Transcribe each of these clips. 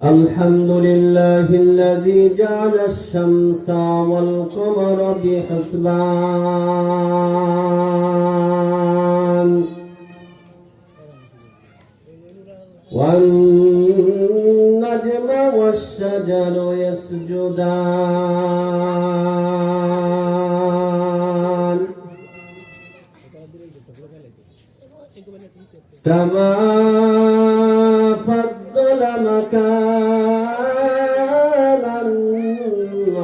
الحمد لله الذي جعل الشمس والقمر بحسبان والنجم والشجر يسجدان كما فضل مكانا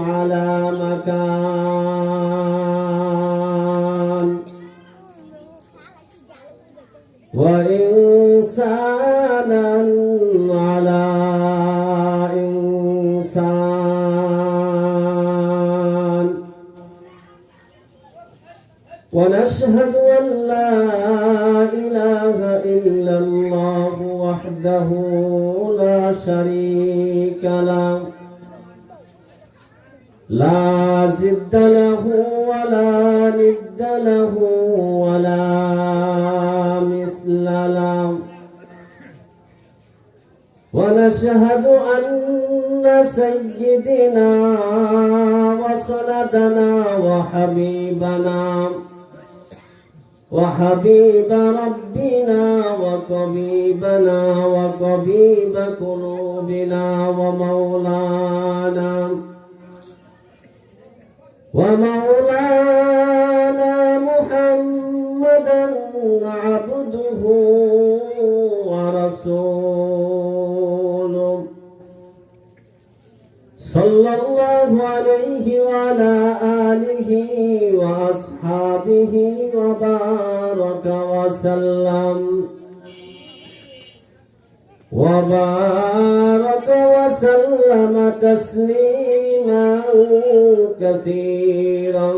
على مكان وإنسانا على إنسان ونشهد أن لا إله إلا الله وحده لا شريك له لا ضد له ولا ند له ولا مثل له ونشهد أن سيدنا وسندنا وحبيب ربنا وطبيبنا وطبيب قلوبنا ومولانا محمدا عبده ورسوله صلى الله عليه وعلى آله وأصحابه وبارك وسلم تسليما كثيرا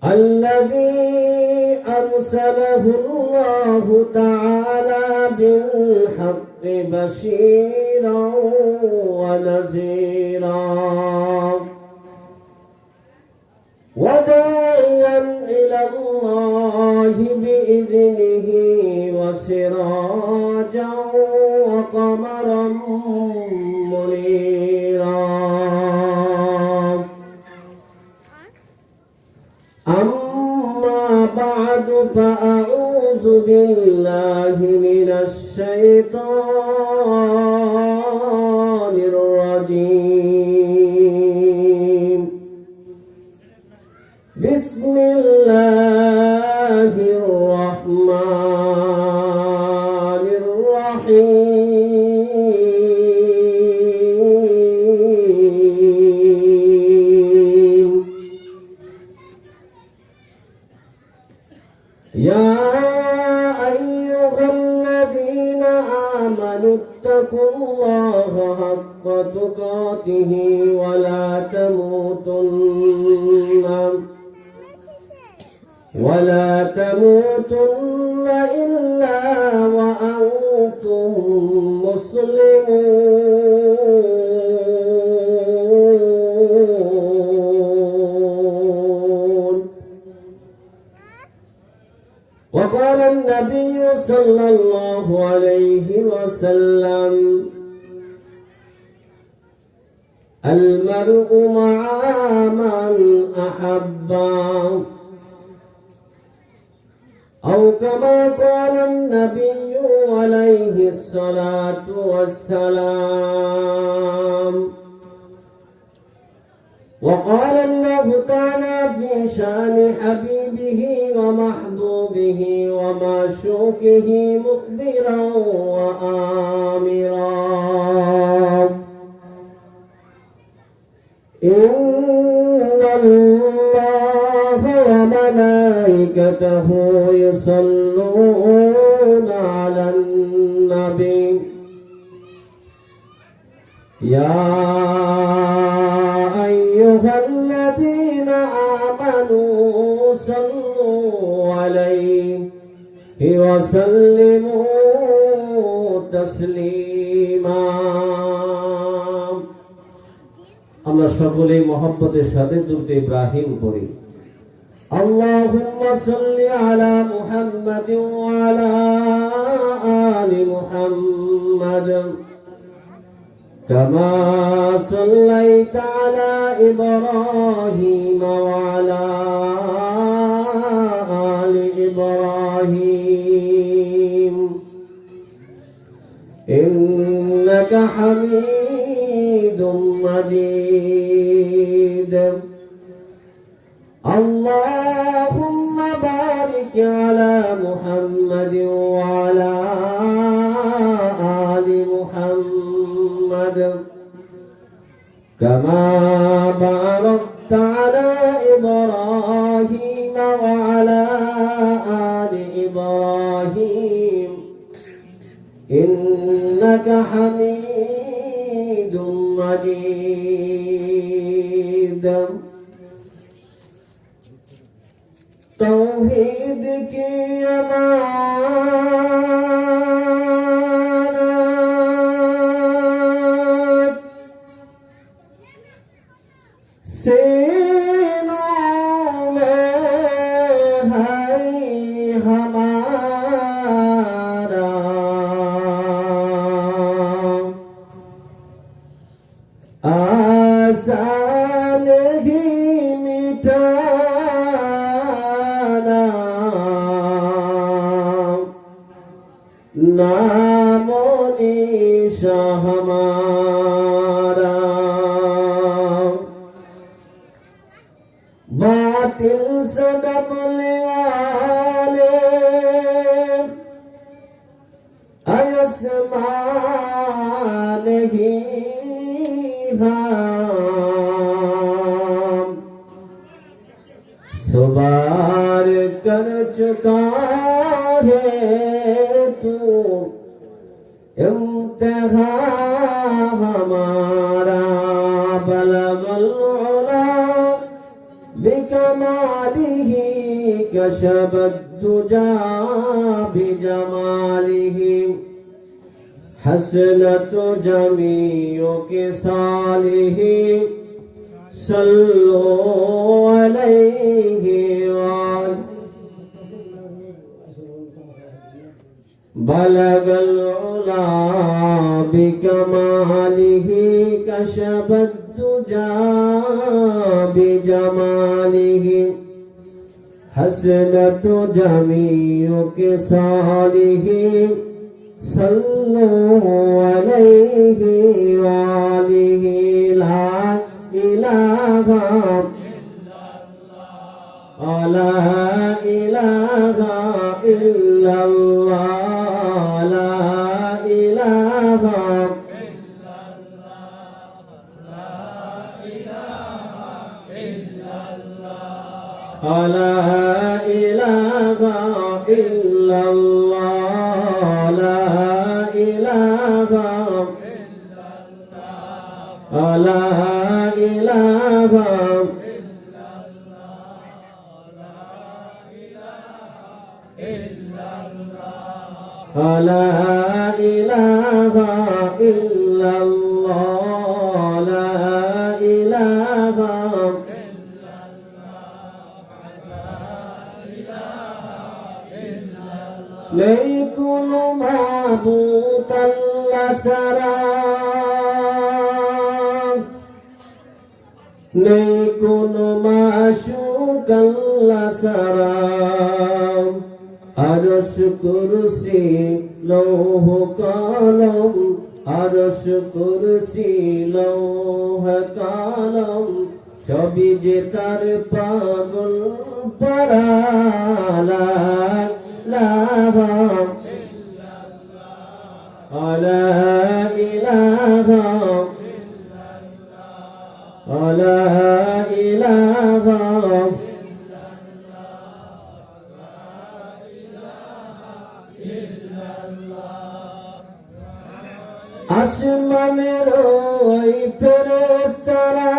الذي أرسله الله تعالى بالحق بشيرا ونذيرا وداعيا إلى الله بإذنه وسراجا وقمرا منيرا أما بعد فأعوذ بالله من الشيطان الرجيم بسم الله الرحمن الرحيم يا أيها الذين آمنوا اتقوا الله حق تقاته ولا تموتن إلا وأنتم مسلمون وقال النبي صلى الله عليه وسلم المرء مع من أحب أو كما قال النبي عليه الصلاة والسلام وقال الله تعالى في شأن حبيبه ومحبوبه ومعشوقه مخبرا وآمرا إن الله وملائكته يصلون على النبي يا أيها الذين آمنوا صلوا عليه وسلموا تسليما আমরা সকলেই মহব্বতের সাথে দুরূদ ইব্রাহিম পড়ি। اللهم صل على محمد وعلى آل محمد كما صليت على إبراهيم وعلى آل إبراهيم إنك حميد مجيد اللهم بارك على محمد وعلى آل محمد كما باركت على إبراهيم وعلى آل إبراهيم إنك حميد مجيد तौहीद की अमानत सीनों में है हमारा आसान ही मिटा नामो निशा हमारा बातिल सदबले वाले आसमान ही हम सुबार कर चुका है तू इम्तिहा हमारा बलगल उला बिकमालिही कशबद दुजा बिजमालिही हसनत जमीओ के सालिही सल्लो अलैहि بلغ العلا بكماله كشف الدجى بجماله حسنت جميع خصاله صلوا عليه وآله لا إله لا إله إلا الله لا إله إلا الله لا إله إلا الله لا إله إلا الله لا إله إلا الله لا إله لا إله إلا الله لا إله नहीं कुनु माबूत अल्लाह सरा नहीं कुनु माशूक अल्लाह सरा আরশ কুরসি লৌহ কলম আরশ কুরসি লৌহ কলম সবই যে তার পাগল পরালা লাহা আলা ইলাহা আলা ইলাহা আসমানের ওই ফেরেশতারা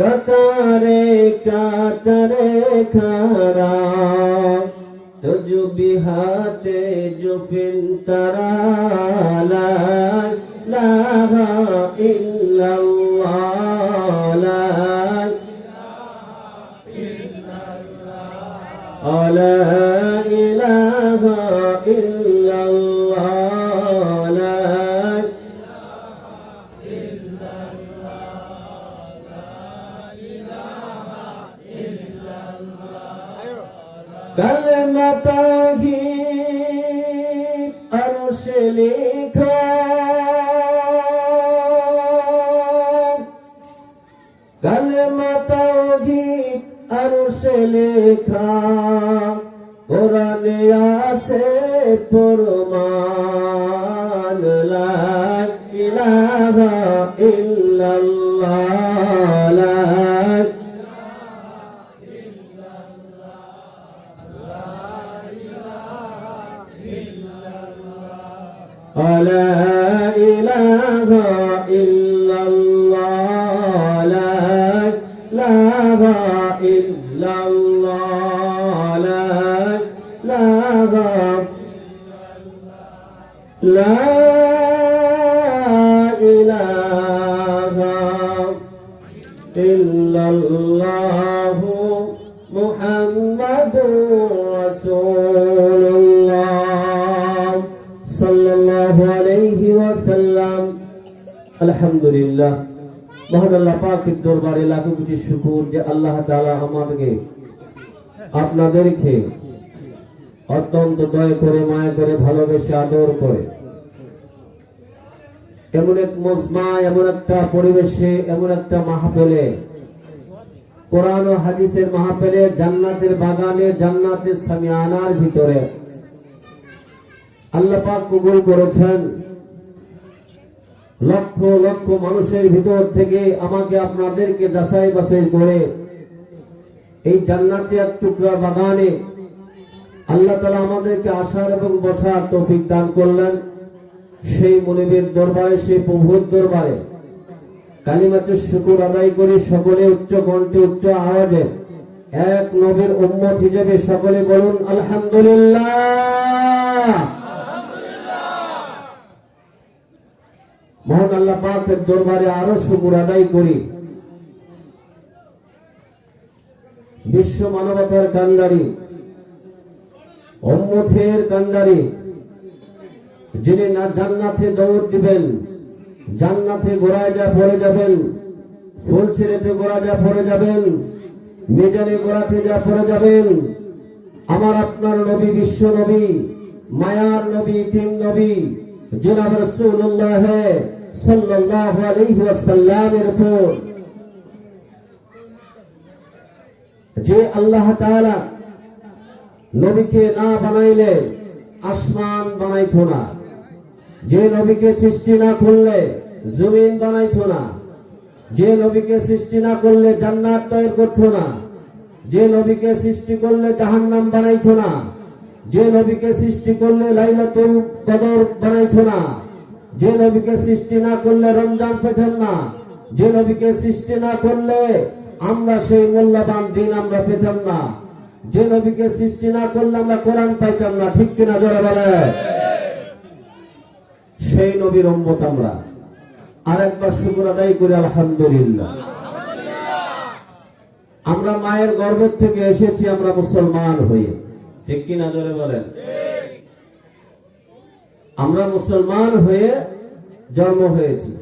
কাতারে কাতারে খারা তজবিহাতে জুফিন তারা লা ইলাহা ইল্লাল্লাহ লা لا إله إلا الله لا كلمة توحيد عرش ليكا كلمة توحيد عرش ليكا কোরআনে আছে প্রমাণ লা ইলাহা ইল্লাল্লাহ লা لا إله إلا الله لا إله إلا الله لا إله لا إله إلا الله محمد رسول الله صلى الله عليه وسلم আলহামদুলিল্লাহ মহান আল্লাহ পাকের দরবারে লাখো কোটি শুকর যে আল্লাহ তাআলা আমাদেরকে আপনাদেরকে অত্যন্ত দয়া করে মায়া করে ভালোবেসে আদর করে এমন এক মজমা এমন একটা পরিবেশে এমন একটা মাহফিলে কোরআন ও হাদিসের মাহফিলে জান্নাতের বাগানে জান্নাতের সামিয়ানার ভিতরে আল্লাহ পাক কবুল করেছেন লক্ষ লক্ষ মানুষের ভিতর থেকে আমাকে আপনাদেরকে যাচাই বাছাই করে এই জান্নাতি এক টুকরা বাগানে আল্লাহ তাআলা আমাদেরকে আসার এবং বসার তৌফিক দান করলেন সেই মুনিবের দরবারে সেই প্রভুর দরবারে কালিমাতুশ শুকর আদায় করে সকলে উচ্চ কণ্ঠে উচ্চ আওয়াজে এক নবীর উম্মত হিসেবে সকলে বলুন আলহামদুলিল্লাহ মহান আল্লাহ পাকের দরবারে আরো শুকর আদায় করি বিশ্ব মানবতার কান্ডারি উম্মতের কান্ডারি যিনি না জান্নাতে দৌড় দিবেন জান্নাতে গোড়ায় যা পড়ে যাবেন ফুলছিড়েতে গোড়া যা পড়ে যাবেন মিজানে গোড়াতে যা পড়ে যাবেন আমার আপনার নবী বিশ্ব নবী মায়ার নবী তিন নবী জনাব রাসূলুল্লাহ সাল্লাল্লাহু আলাইহি ওয়াসাল্লামের উপর যে আল্লাহ তাআলা নবীকে না বানাইলে আসমান বানাইতো না যে নবীকে সৃষ্টি না করলে জমিন বানাইতো না যে নবীকে সৃষ্টি না করলে জান্নাত তৈরি করতো না যে নবীকে সৃষ্টি করলে জাহান্নাম বানাইতো না যে নবীকে সৃষ্টি করলে লাইলাতুল কদর বানাইতো না যে নবীকে সৃষ্টি না করলে রমজান পেতেন না যে নবীকে সৃষ্টি না করলে আমরা সেই মূল্যবান দিন আমরা পেতাম না যে নবীকে সৃষ্টি না করলে আমরা কোরআন পাইতাম না ঠিক কিনা জোরে বলে সেই নবীর উম্মত আমরা আরেকবার শুকর আদায় করি আলহামদুলিল্লাহ আমরা মায়ের গর্ভ থেকে এসেছি আমরা মুসলমান হয়ে ঠিক কিনা জোরে বলেন আমরা মুসলমান হয়ে জন্ম হয়েছি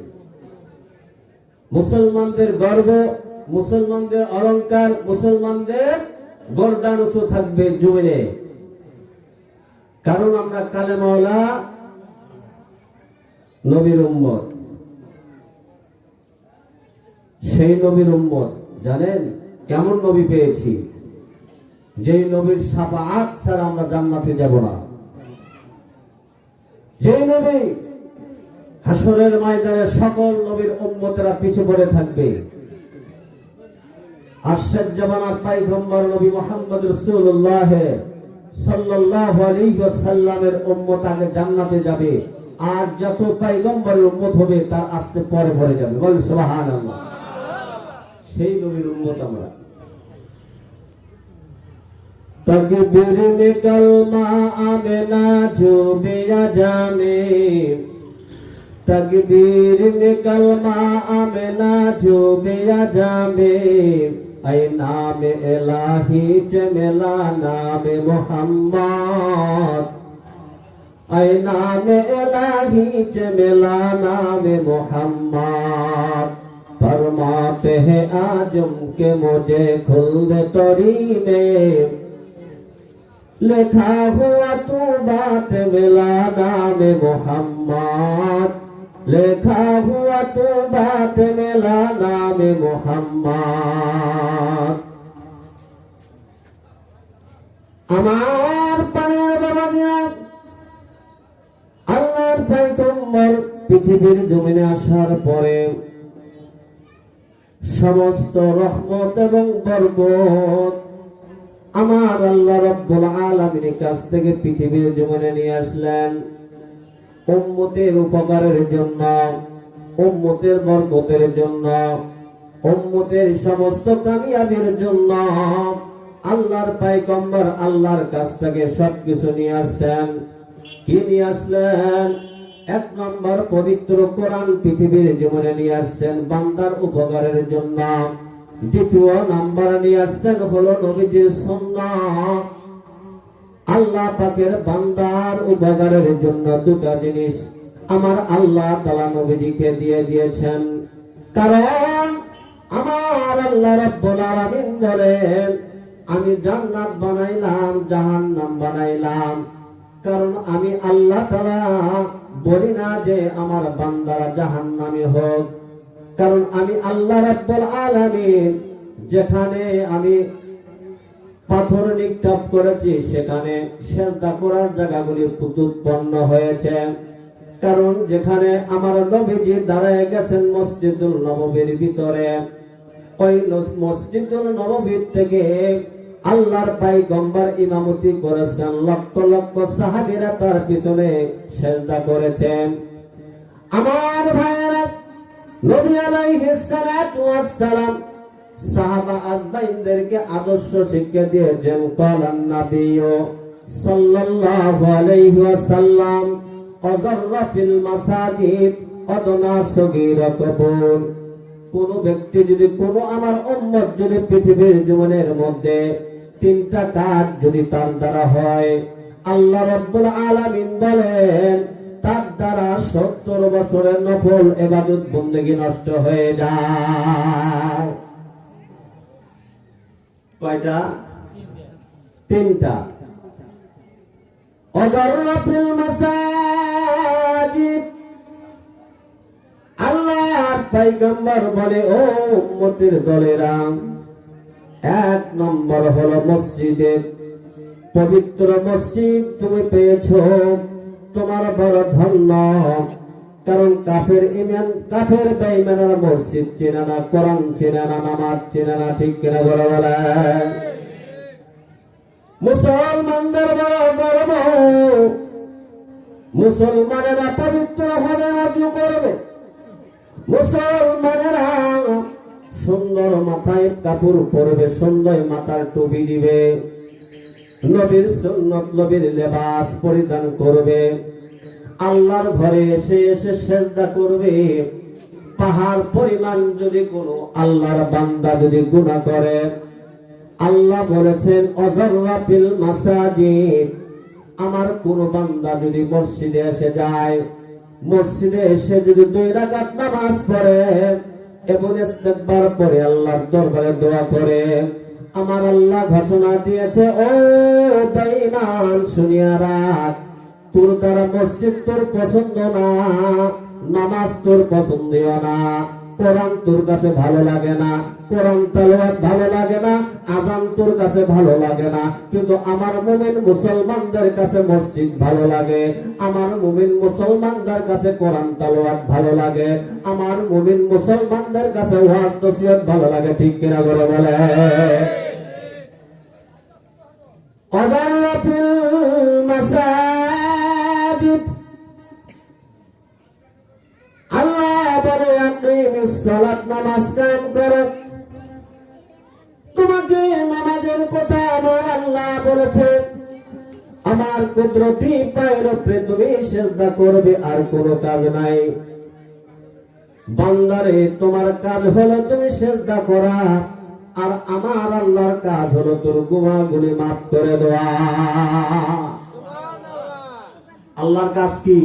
মুসলমানদের গর্ব মুসলমানদের অলংকার মুসলমানদের গর্দান উঁচু থাকবে জমিনে কারণ আমরা কালেমাওয়ালা নবীর উম্মত সেই নবীর উম্মত জানেন কেমন নবী পেয়েছি যেই নবীর শাফাআত ছাড়া আমরা জান্নাতে যাব না যেই নবী হাসরের ময়দানে সকল নবীর উম্মতেরা পিছু পড়ে থাকবে আশহাদ জামানাত পয়গম্বর নবী মুহাম্মদ রাসূলুল্লাহ সাল্লাল্লাহু আলাইহি ওয়াসাল্লামের উম্মত আগে জান্নাতে যাবে আর যত পয়গম্বরের উম্মত হবে তার আস্তে পরে পরে যাবে বল সুবহানাল্লাহ সেই নবীর উম্মত আমরা तकबीर में कलमा आमिना जो बिया जाने तकबीर में कलमा आमिना जो बिया जाने ऐ नाम इलाही च मिला नाम मोहम्मद ऐ नाम इलाही च मिला नाम मोहम्मद फरमाते हैं आजम के मुझे खुल्द तरी में लिखा हुआ तू बात मिला नाम मोहम्मद लिखा हुआ तू बात मिला नाम मोहम्मद আমার পানের বাবা দিনা আল্লাহর পয়গম্বর পৃথিবীর জমিনে আসার পরে সমস্ত রহমত এবং বরকত আমার আল্লাহ রাব্বুল আলামিনের কাছ থেকে পৃথিবীর জমিনে নিয়ে আসলেন উম্মতের উপকারের জন্য, উম্মতের বরকতের জন্য, উম্মতের সমস্ত কামিয়াবির জন্য। আল্লাহর পয়গম্বর আল্লাহর কাছ থেকে সবকিছু নিয়ে আসছেন। কি নিয়ে আসলেন? এক নম্বর পবিত্র কোরআন পৃথিবীর জীবনে নিয়ে আসছেন বান্দার উপকারের জন্য। দ্বিতীয় নাম্বার নিয়ে আসছেন হলো নবীজির সুন্নাহ। আল্লাহ পাকের বান্দার উপকারের জন্য দুটো জিনিস আমার আল্লাহ তাআলা নবীজিকে দিয়ে দিয়েছেন। কারণ আমার আল্লাহ রাব্বুল আলামিন বলেন, আমি জান্নাত বানাইলাম, জাহান্নাম বানাইলাম। কারণ আমি আল্লাহ তাআলা বলি না যে আমার বান্দারা জাহান্নামী হোক। কারণ আমি আল্লাহ রাব্বুল আলামিন যেখানে আমি পাথর নিক্ষেপ করেছি সেখানে সিজদা করার জায়গাগুলি উৎপন্ন হয়েছে। কারণ যেখানে আমার নবীজি দাঁড়ায় গেছেন মসজিদুল নববীর ভিতরে, ওই মসজিদুল নববীর থেকে আল্লাহর পয়গম্বর ইমামতি করেছেন, লক্ষ লক্ষ সাহাবীরা তার পিছনে সিজদা করেছেন। আমার ভাইয়েরা, নবী আলাইহিস সালাতু ওয়াস সালাম সাহাবা আজমাইনদেরকে আদর্শ শিক্ষা দিয়েছেন। কালান নবিয়্যু সাল্লাল্লাহু আলাইহি ওয়াসাল্লাম আযাররা ফিল মাসাজিদ আদনা সগীরা কবুর। কোন ব্যক্তি যদি কোন আমার উম্মত যদি পৃথিবীর জীবনের মধ্যে তিনটা কাজ যদি তার দ্বারা হয়, আল্লাহ রাব্বুল আলামিন বলেন তার দ্বারা 70 বছরের নফল ইবাদত বندگی নষ্ট হয়ে যায়। কয়টা? তিনটা। আযাররা ফিল মাসাজিদ, আল্লাহর পয়গম্বর বলে ও উম্মতের দলেরা, এক নম্বর হলো মসজিদে, পবিত্র মসজিদ তুমি পেয়েছো, তোমার বড় ধন্য। কারণ কাফের ইমান, কাফের বেঈমানরা মসজিদ চেনে না, কোরআন চেনে না, নামাজ চেনে না, ঠিক কিনা বলে বলেন? মুসলমানদের বড় গর্ব, মুসলমানেরা পবিত্র হবে, ওযু করবে, মুসলমানেরা সুন্দর মাথায় কাপড় পরবে, সুন্দর মাথার টুপি দিবে, নবীর সুন্নত নবীর লেবাস পরিধান করবে, আল্লাহর ঘরে এসে এসে সিজদা করবে। পাহাড় পরিমাণ যদি কোনো আল্লাহর বান্দা যদি গুনাহ করে, আল্লাহ বলেছেন আযাররা ফিল মাসাজিদ, আমার কোন বান্দা যদি মসজিদে এসে যায়, মসজিদে এসে যদি 2 রাকাত নামাজ পড়ে এবং ইস্তেগফার পড়ে আল্লাহর দরবারে দোয়া করে, আমার আল্লাহ ঘোষণা দিয়েছে ও বেঈমান শুনিয়া রাখ, তোর দ্বারা মসজিদ তোর পছন্দ না, নামাজ তোর পছন্দীয় না, কোরআন তোর কাছে ভালো লাগে না, কোরআন তেলাওয়াত ভালো লাগে না, আযান তোর কাছে ভালো লাগে না, কিন্তু আমার মুমিন মুসলমানদের কাছে মসজিদ ভালো লাগে, আমার মুমিন মুসলমানদের কাছে কোরআন তেলাওয়াত ভালো লাগে, আমার মুমিন মুসলমানদের কাছে ওয়াজ নসিহত ভালো লাগে, ঠিক কিনা বলে বলে? আযাররা ফিল মাসাজিদ, আল্লাহ বলে আকিমিস সালাত, নামাজ কায়েম করো। তোমাকে নামাজের কথা আমার আল্লাহ বলেছে, আমার কুদরতি পায়ের উপরে তুমি সিজদা করবে, আর কোনো কাজ নাই। বান্দারে তোমার কাজ হলো তুমি সিজদা করা, আর আমার আল্লাহর কাজ হলো তোর গুনাহগুলি মাফ করে দেওয়া। আল্লাহর কাজ কি?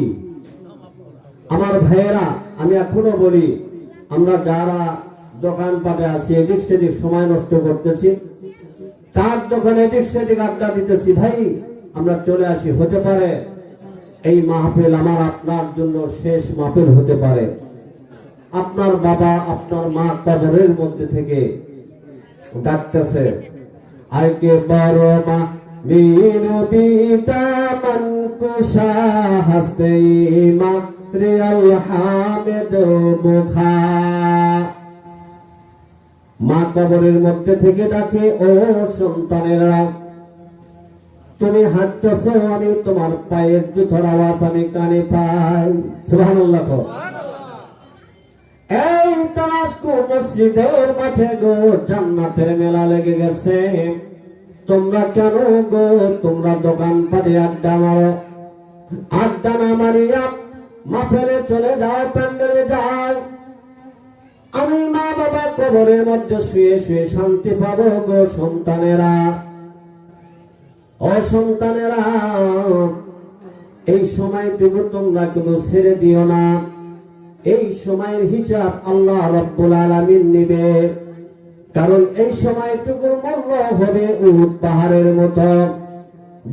আমার ভাইয়েরা, আমি এখনো বলি, আমরা যারা দোকানপাটে আছি এদিক সেদিক সময় নষ্ট করতেছি, চার দোকানে এদিক সেদিক আড্ডা দিতেছি, ভাই আমরা চলে আসি। হতে পারে এই মাহফিল আমার আপনার জন্য শেষ মাহফিল হতে পারে। আপনার বাবা আপনার মা কবরের মধ্যে থেকে ডাকতেছে, আইকে বড় মা মিনবিতা মান কুশা হাসতে মা রিয়াল হামেদ মুখা। মা কবরের মধ্যে থেকে ডাকে, ও সন্তানেরা তুমি হাঁটতেছো, আমি তোমার পায়ের জুতোর আওয়াজ আমি কানে পাই। সুবহানাল্লাহ। এই তারাসকো মসজিদের মাঠে গো জান্নাতের মেলা লেগে গেছে। তোমরা কেন গো তোমরা দোকান পাটে আড্ডা মারো? আড্ডা না মারিয়া মাহফিলে চলে যাও, প্যান্ডেলে যাও। আমি মা বাবা কবরের মধ্যে শুয়ে শুয়ে শান্তি পাবো গো সন্তানেরা। ও সন্তানেরা, এই সময়টুকু তোমরা কোনো ছেড়ে দিও না। এই সময়ের হিসাব আল্লাহ রাব্বুল আলামিন নিবে। কারণ এই সময়টুকুর মূল্য হবে উহুদ পাহাড়ের মতো।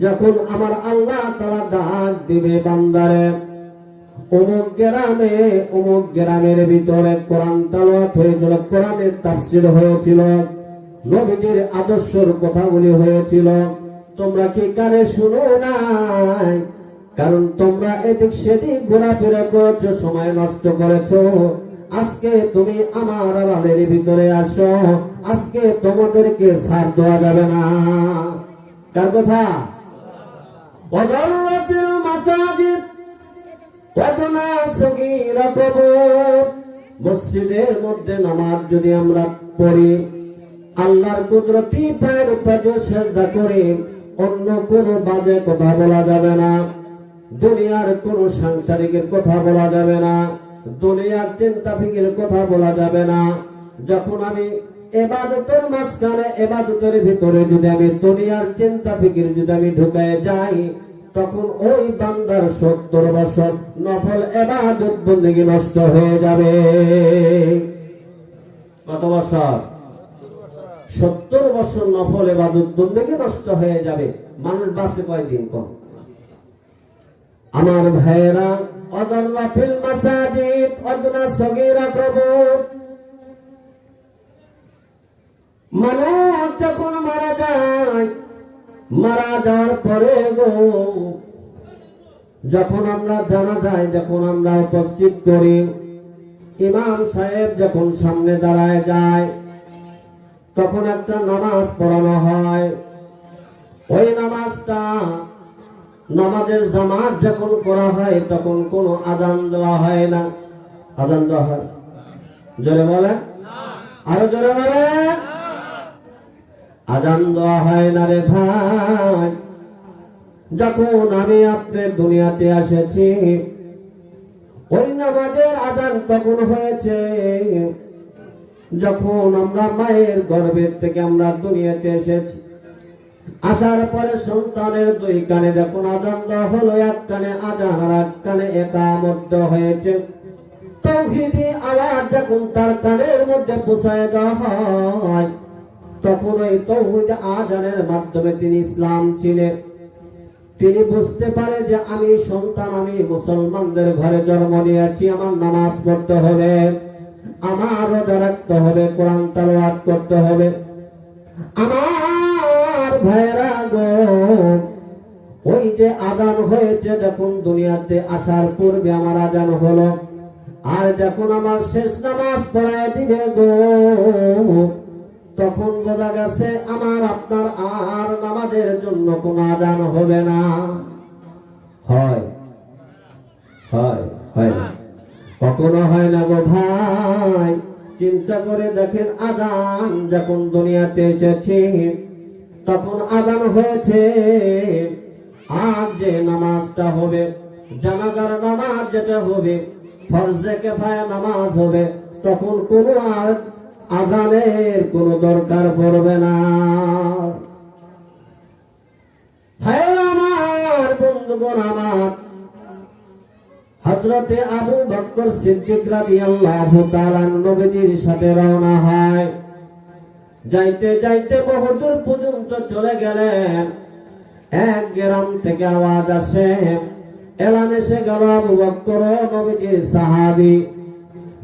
যখন আমার আল্লাহ তাআলা ডাক দিবে, বান্দারে অমুক গ্রামের ভিতরে কোরআন তেলাওয়াত হয়েছিল, কোরআনের তাফসীর হয়েছিল, নবীজির আদর্শের কথাগুলি হয়েছিল, তোমরা কি কানে শুনো নাই? কারণ তোমরা এদিক সেদিক ঘোরাফেরা করেছো, সময় নষ্ট করেছো। আজকে তুমি আমার আড়ালের ভিতরে আসো, আজকে তোমাদেরকে ছাড় দেওয়া যাবে না। কার কথা? ওয়াদাল্লাতিল মাসাজিদ ওয়াদনা সগীরাতুহু। মসজিদের মধ্যে নামাজ যদি আমরা পড়ি, আল্লাহর কুদরতি পায়ের উপরে সিজদা করে, অন্য কোনো বাজে কথা বলা যাবে না, দুনিয়ার কোন সাংসারিকের কথা বলা যাবে না, দুনিয়ার চিন্তা ফিকির কথা বলা যাবে না। যখন আমি ইবাদতের মাঝখানে ইবাদতের ভিতরে যদি আমি দুনিয়ার চিন্তা ফিকির যদি আমি ঢুকায় যাই, তখন ওই বান্দার 70 বছর নফল ইবাদত বندگی নষ্ট হয়ে যাবে। কত বছর? 70 বছর নফল ইবাদত বندگی নষ্ট হয়ে যাবে। মানুষ বাঁচে কয়দিন? কম। আমার ভাইয়েরা, অদল্লা ফিল মাসাজিদ অদনা সগীরাতুহু। মানুষ যখন মারা যায়, মারা যাওয়ার পরে গো যখন আমরা জানাজায় যখন আমরা উপস্থিত করি, ইমাম সাহেব যখন সামনে দাঁড়ায় যায়, তখন একটা নামাজ পড়ানো হয়। ওই নামাজটা, নামাজের জামাত যখন করা হয়, তখন কোনো আযান দেওয়া হয় না। আযান দেওয়া হয়? জোরে বলেন, আরো জোরে বলেন। আযান দেওয়া হয় না রে ভাই। যখন আমি আপনি দুনিয়াতে এসেছি, ওই নামাজের আযান তখন হয়েছে যখন আমরা মায়ের গর্ভের থেকে আমরা দুনিয়াতে এসেছি। আসার পরে সন্তানের দুই কানে যখন আযান দেওয়া হলো, এক কানে আযান আর এক কানে ইকামত হয়েছে। তাওহীদি আওয়াজ যখন তার কানের মধ্যে পৌঁছায় দেওয়া হয়, তখন ওই তাওহীদ আযানের মাধ্যমে তিনি ইসলাম চিনে, তিনি বুঝতে পারে যে আমি সন্তান, আমি মুসলমানদের ঘরে জন্ম নিয়েছি, আমার নামাজ পড়তে হবে, আমার রোজা রাখতে হবে, কোরআন তেলাওয়াত করতে হবে। আমার ভাইরা গো, ওই যে আযান হয়েছে যখন দুনিয়াতে আসার পূর্বে আমার আযান হলো, আর যখন আমার শেষ নামাজ পড়ায় দিবে গো, তখন বোঝা গেছে আমার আপনার আর নামাজের জন্য কোনো আযান হবে না। হয় হয় হয় না? কখনো হয় না গো ভাই। চিন্তা করে দেখেন, আযান যখন দুনিয়াতে এসেছি, তখন আযান হয়েছে, আর যে নামাজটা হবে, জানাজার নামাজ যেটা হবে, ফরজে কিফায়া নামাজ হবে, তখন কোনো আর আজানের কোনো দরকার পড়বে না। ভাইরা আমার, বন্ধুগণ আমার, হযরতে আবু বকর সিদ্দিক রাদিয়াল্লাহু তাআলা নবীজির সাথে রওনা হয়। যাইতে যাইতে বহুদূর পর্যন্ত চলে গেলেন। এক গ্রাম থেকে আওয়াজ আসে, এলান এসে গেল, আবু বকর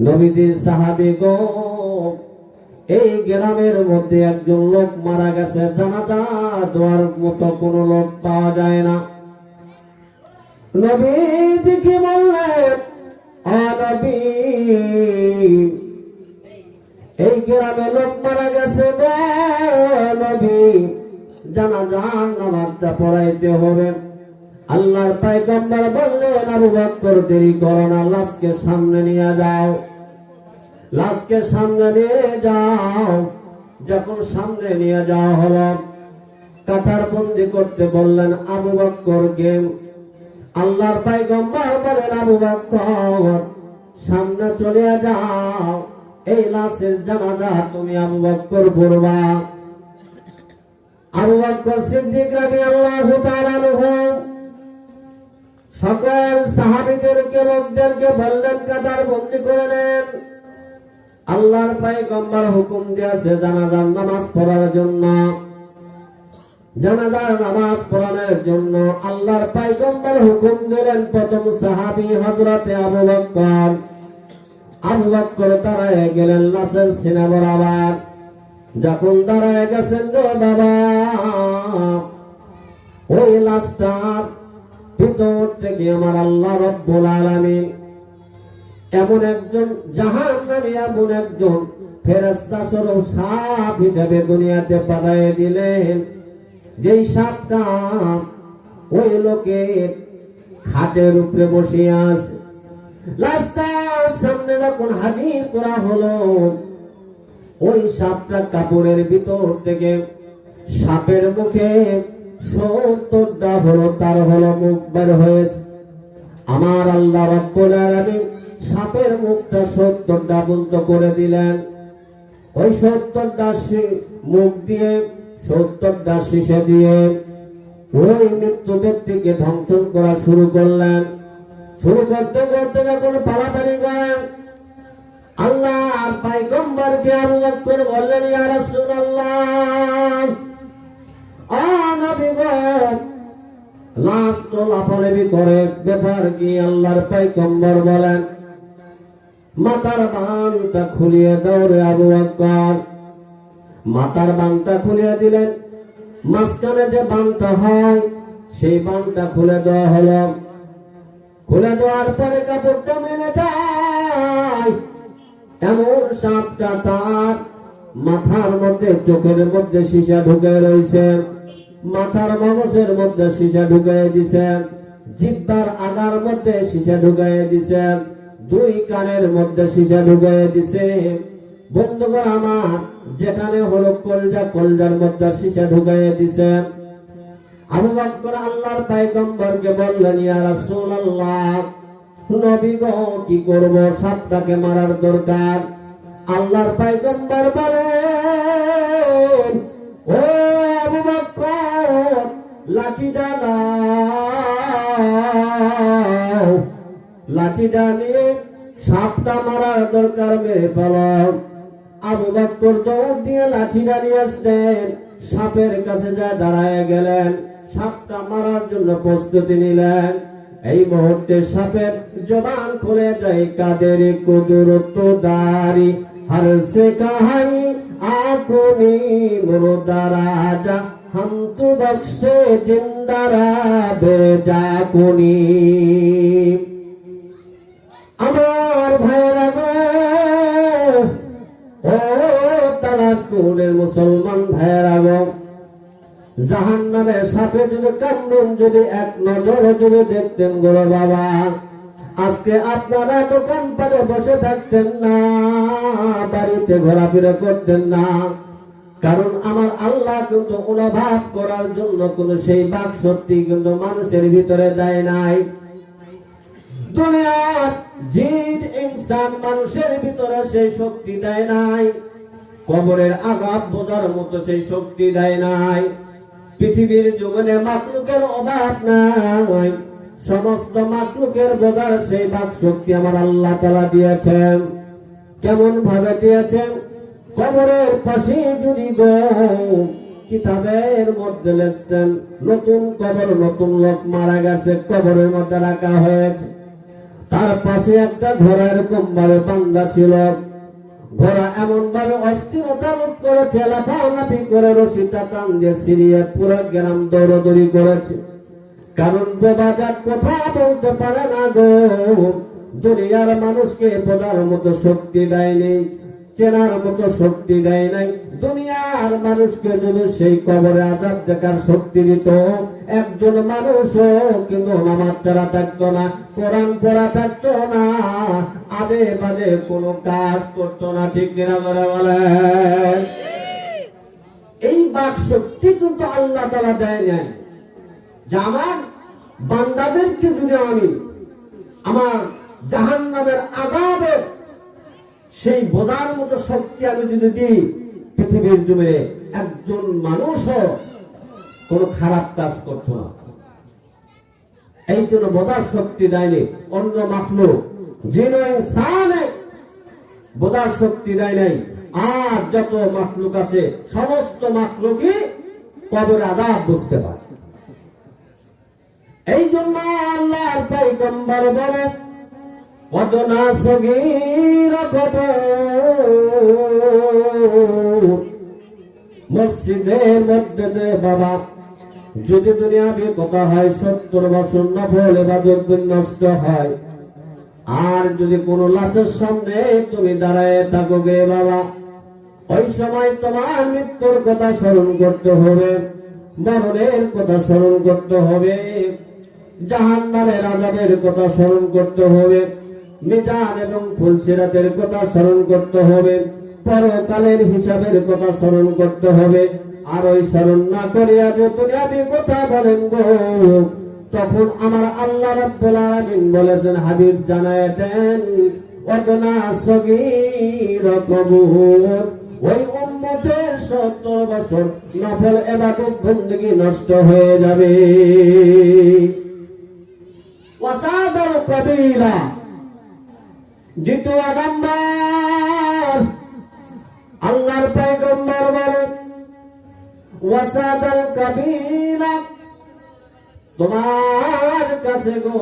নবীজির সাহাবী গো, এই গ্রামের মধ্যে একজন লোক মারা গেছে, জানাজা দেওয়ার মতো কোন লোক পাওয়া যায় না। নবীজি কি বললেন, নবী, এই গ্রামে লোক মারা গেছে গো নবী, জানাজার নামাজটা পড়াইতে হবে। আল্লাহর পয়গম্বর বললেন, আবু বকর দেরি করো না, লাশকে সামনে নিয়ে যাও, লাশকে সামনে নিয়ে যাও। যখন সামনে নিয়ে যাওয়া হলো, কাতার বন্দি করতে বললেন আবু বকরকে। আল্লাহর পয়গম্বর বলেন, আবু বকর সামনে চলে যাও, এই লাশের জানাজা তুমি আবু বকর পড়বা। আবু বকর সিদ্দিক রাদিয়াল্লাহু তাআলা সকল সাহাবীদেরকে লোকদেরকে বললেন, কাতার বন্দি করে নেন। আল্লাহর পয়গম্বর হুকুম দিয়েছে জানাজার নামাজ পড়ার জন্য। জানাজার নামাজ পড়ানোর জন্য আল্লাহর পয়গম্বর হুকুম দিলেন। প্রথম সাহাবী হযরতে আবু বকর। আবু বকর দাঁড়ায় গেলেন লাশের সিনা বরাবর। যখন দাঁড়ায় গেছেন রে বাবা, ওই লাশটার ভিতর থেকে আমার আল্লাহ রব্বুল আলামিন এমন একজন জাহান্নামী, এমন একজন ফেরেশতা স্বরূপ সাপ হিসেবে দুনিয়াতে পাঠিয়ে দিলেন, যেই সাপটা ওই লোকের খাটের উপরে বসে আছে। লাশটার সামনে যখন হাজির করা হলো, ওই সাপটা কাপড়ের ভিতর থেকে সাপের মুখে ৭০টা হলো তার হলো মুখ বের হয়েছে। আমার আল্লাহ রব্বুল আলামিন সাপের মুখটা ৭০টা বন্ধ করে দিলেন। ওই ৭০টা মুখ দিয়ে ৭০টা শীষে দিয়ে ওই মৃত্যু ব্যক্তিকে ধ্বংসন করা শুরু করলেন। শুরু করতে করতে যখন পালাপালি করেন, আল্লাহর পয়গম্বরকে আবু বকর বললেন, ইয়া রাসূলুল্লাহ, নবী গো, লাশ তো লাফালাফি করে, ব্যাপার কি? আল্লাহর পয়গম্বর বলেন, মাথার বানটা খুলিয়ে দাও রে আবু বকর। মাথার বানটা খুলিয়ে দিলেন। মাঝখানে যে বানটা হয় সেই বানটা খুলে দেওয়া হলো। খুলে দেওয়ার পরে কাপড়টা মেলে যায়। এমন সাপটা তার মাথার মধ্যে, চোখের মধ্যে সীসা ঢুকে রয়েছে, মাথার মগজের মধ্যে সীসা ঢুকাই দিছে, জিহ্বার আগার মধ্যে সীসা ঢুকাই দিছে, দুই কানের মধ্যে সীসা ঢুকাই দিছে। বন্ধুগণ আমার, যেখানে হলো কলজা, কলজার মধ্যে সীসা ঢুকাই দিছে। আবু বকর আল্লাহর পয়গম্বরকে বললেন, ইয়া রাসূলুল্লাহ, নবী গো, কি করব? সাপটাকে মারার দরকার। আল্লাহর পয়গম্বর বলেন, ও আবু বকর, লাঠিটা নাও, লাঠিটা নিয়ে সাপটা মারার দরকার, মেরে ফেলো। আবু বকর দৌড় দিয়ে লাঠিটা নিয়ে আসলেন, সাপের কাছে যা দাঁড়ায় গেলেন, সাপটা মারার জন্য প্রস্তুতি নিলেন। এই মুহূর্তে সাপের জবান খুলে যায়, কাদের কুদরত দারি हर से कहाई आकुनी मुर्दा राजा हम तो बख्शे जिंदा बेजा कुनी। আমার ভাইরা গো, ও তালাশপুরের মুসলমান ভাইরা গো, জাহান্নামের সাপে যদি কান্দন যদি এক নজরে যদি দেখতেন গো বাবা, আজকে আপনারা দোকান পাটে বসে থাকতেন না, বাড়িতে ঘোরাফেরা করতেন না। কারণ আমার আল্লাহ কিন্তু অনুভব করার জন্য কোন সেই বাক শক্তি কিন্তু মানুষের ভিতরে দেয় নাই। দুনিয়ার জিন ইনসান মানুষের ভিতরে সেই শক্তি দেয় নাই। কবরের আযাব বোঝার মতো সেই শক্তি দেয় নাই। পৃথিবীর জীবনে মাখলুকের অভাব নাই, সমস্ত মাখলুকের বোঝার সেই বাক শক্তি আমার আল্লাহ তাআলা দিয়েছেন। কেমন ভাবে দিয়েছেন? কবরের পাশে যদি গো কিতাবের মধ্যে লেখছেন নতুন কবর, নতুন লোক মারা গেছে, কবরের মধ্যে রাখা হয়েছে, তার পাশে একটা ঘোড়া এরকম ভাবে বান্ধা ছিল। ঘোড়া এমন ভাবে অস্থিরতা লোপ করেছে, লাফালাফি করে রশিটা টান দিয়ে ছিঁড়িয়ে পুরো গ্রাম দৌড়দৌড়ি করেছে। কারণ বোবাজাত কথা বলতে পারে না গো, দুনিয়ার মানুষকে বোঝার মতো শক্তি দেয়নি, চেনার মতো শক্তি দেয় নাই। দুনিয়ার মানুষকে যদি সেই কবরে আযাব দেখার শক্তি দিত, একজন মানুষও কিন্তু নামাজ ছাড়া থাকতো না, কোরআন পড়া থাকতো না, আজে বাজে কোনো কাজ করতো না। ঠিক কিনা বলে বলেন? এই বাক শক্তি কিন্তু আল্লাহ তাআলা দেয় নাই যে আমার বান্দাদেরকে যদি আমি আমার জাহান্নামের আযাবের সেই বোঝার মতো শক্তি আমি যদি দিই, পৃথিবীর জমিনে একজন মানুষও কোনো খারাপ কাজ করত না। এই জন্য বোঝার শক্তি দেয়নি। অন্য মাখলুক জিন ও ইনসানে বোঝার শক্তি দেয় নাই। আর যত মাখলুক আছে সমস্ত মাখলুকই কবরের আযাব বুঝতে পারে। এই জন্য আল্লাহর পয়গম্বর বলে অদনা সগীর মসজিদের মধ্যে দে বাবা, যদি দুনিয়াবি কথা হয় 70 বছর নফল ইবাদত নষ্ট হয়। আর যদি কোনো লাশের সামনে তুমি দাঁড়ায় থাকো গে বাবা, ওই সময় তোমার মৃত্যুর কথা স্মরণ করতে হবে, মরণের কথা স্মরণ করতে হবে, জাহান্নামের আযাবের কথা স্মরণ করতে হবে, মিজান এবং ফুলসিরাতের কথা স্মরণ করতে হবে, পরকালের হিসাবের কথা স্মরণ করতে হবে। আর ওই স্মরণ না করিয়া যে দুনিয়াবি কথা বলেন গো, তখন আমার আল্লাহ রাব্বুল আলামিন বলেছেন, হাবিব জানায় দেন ওয়াদনা সগীর কবুর, ওই উম্মতের 70 বছর নফল ইবাদত বندگی নষ্ট হয়ে যাবে। ওয়াসাদাল কবিরা, দ্বিতীয় নাম্বার আল্লাহর পয়গম্বর বলেন ওয়াসাদাল কবিরা, তোমার কাছে গো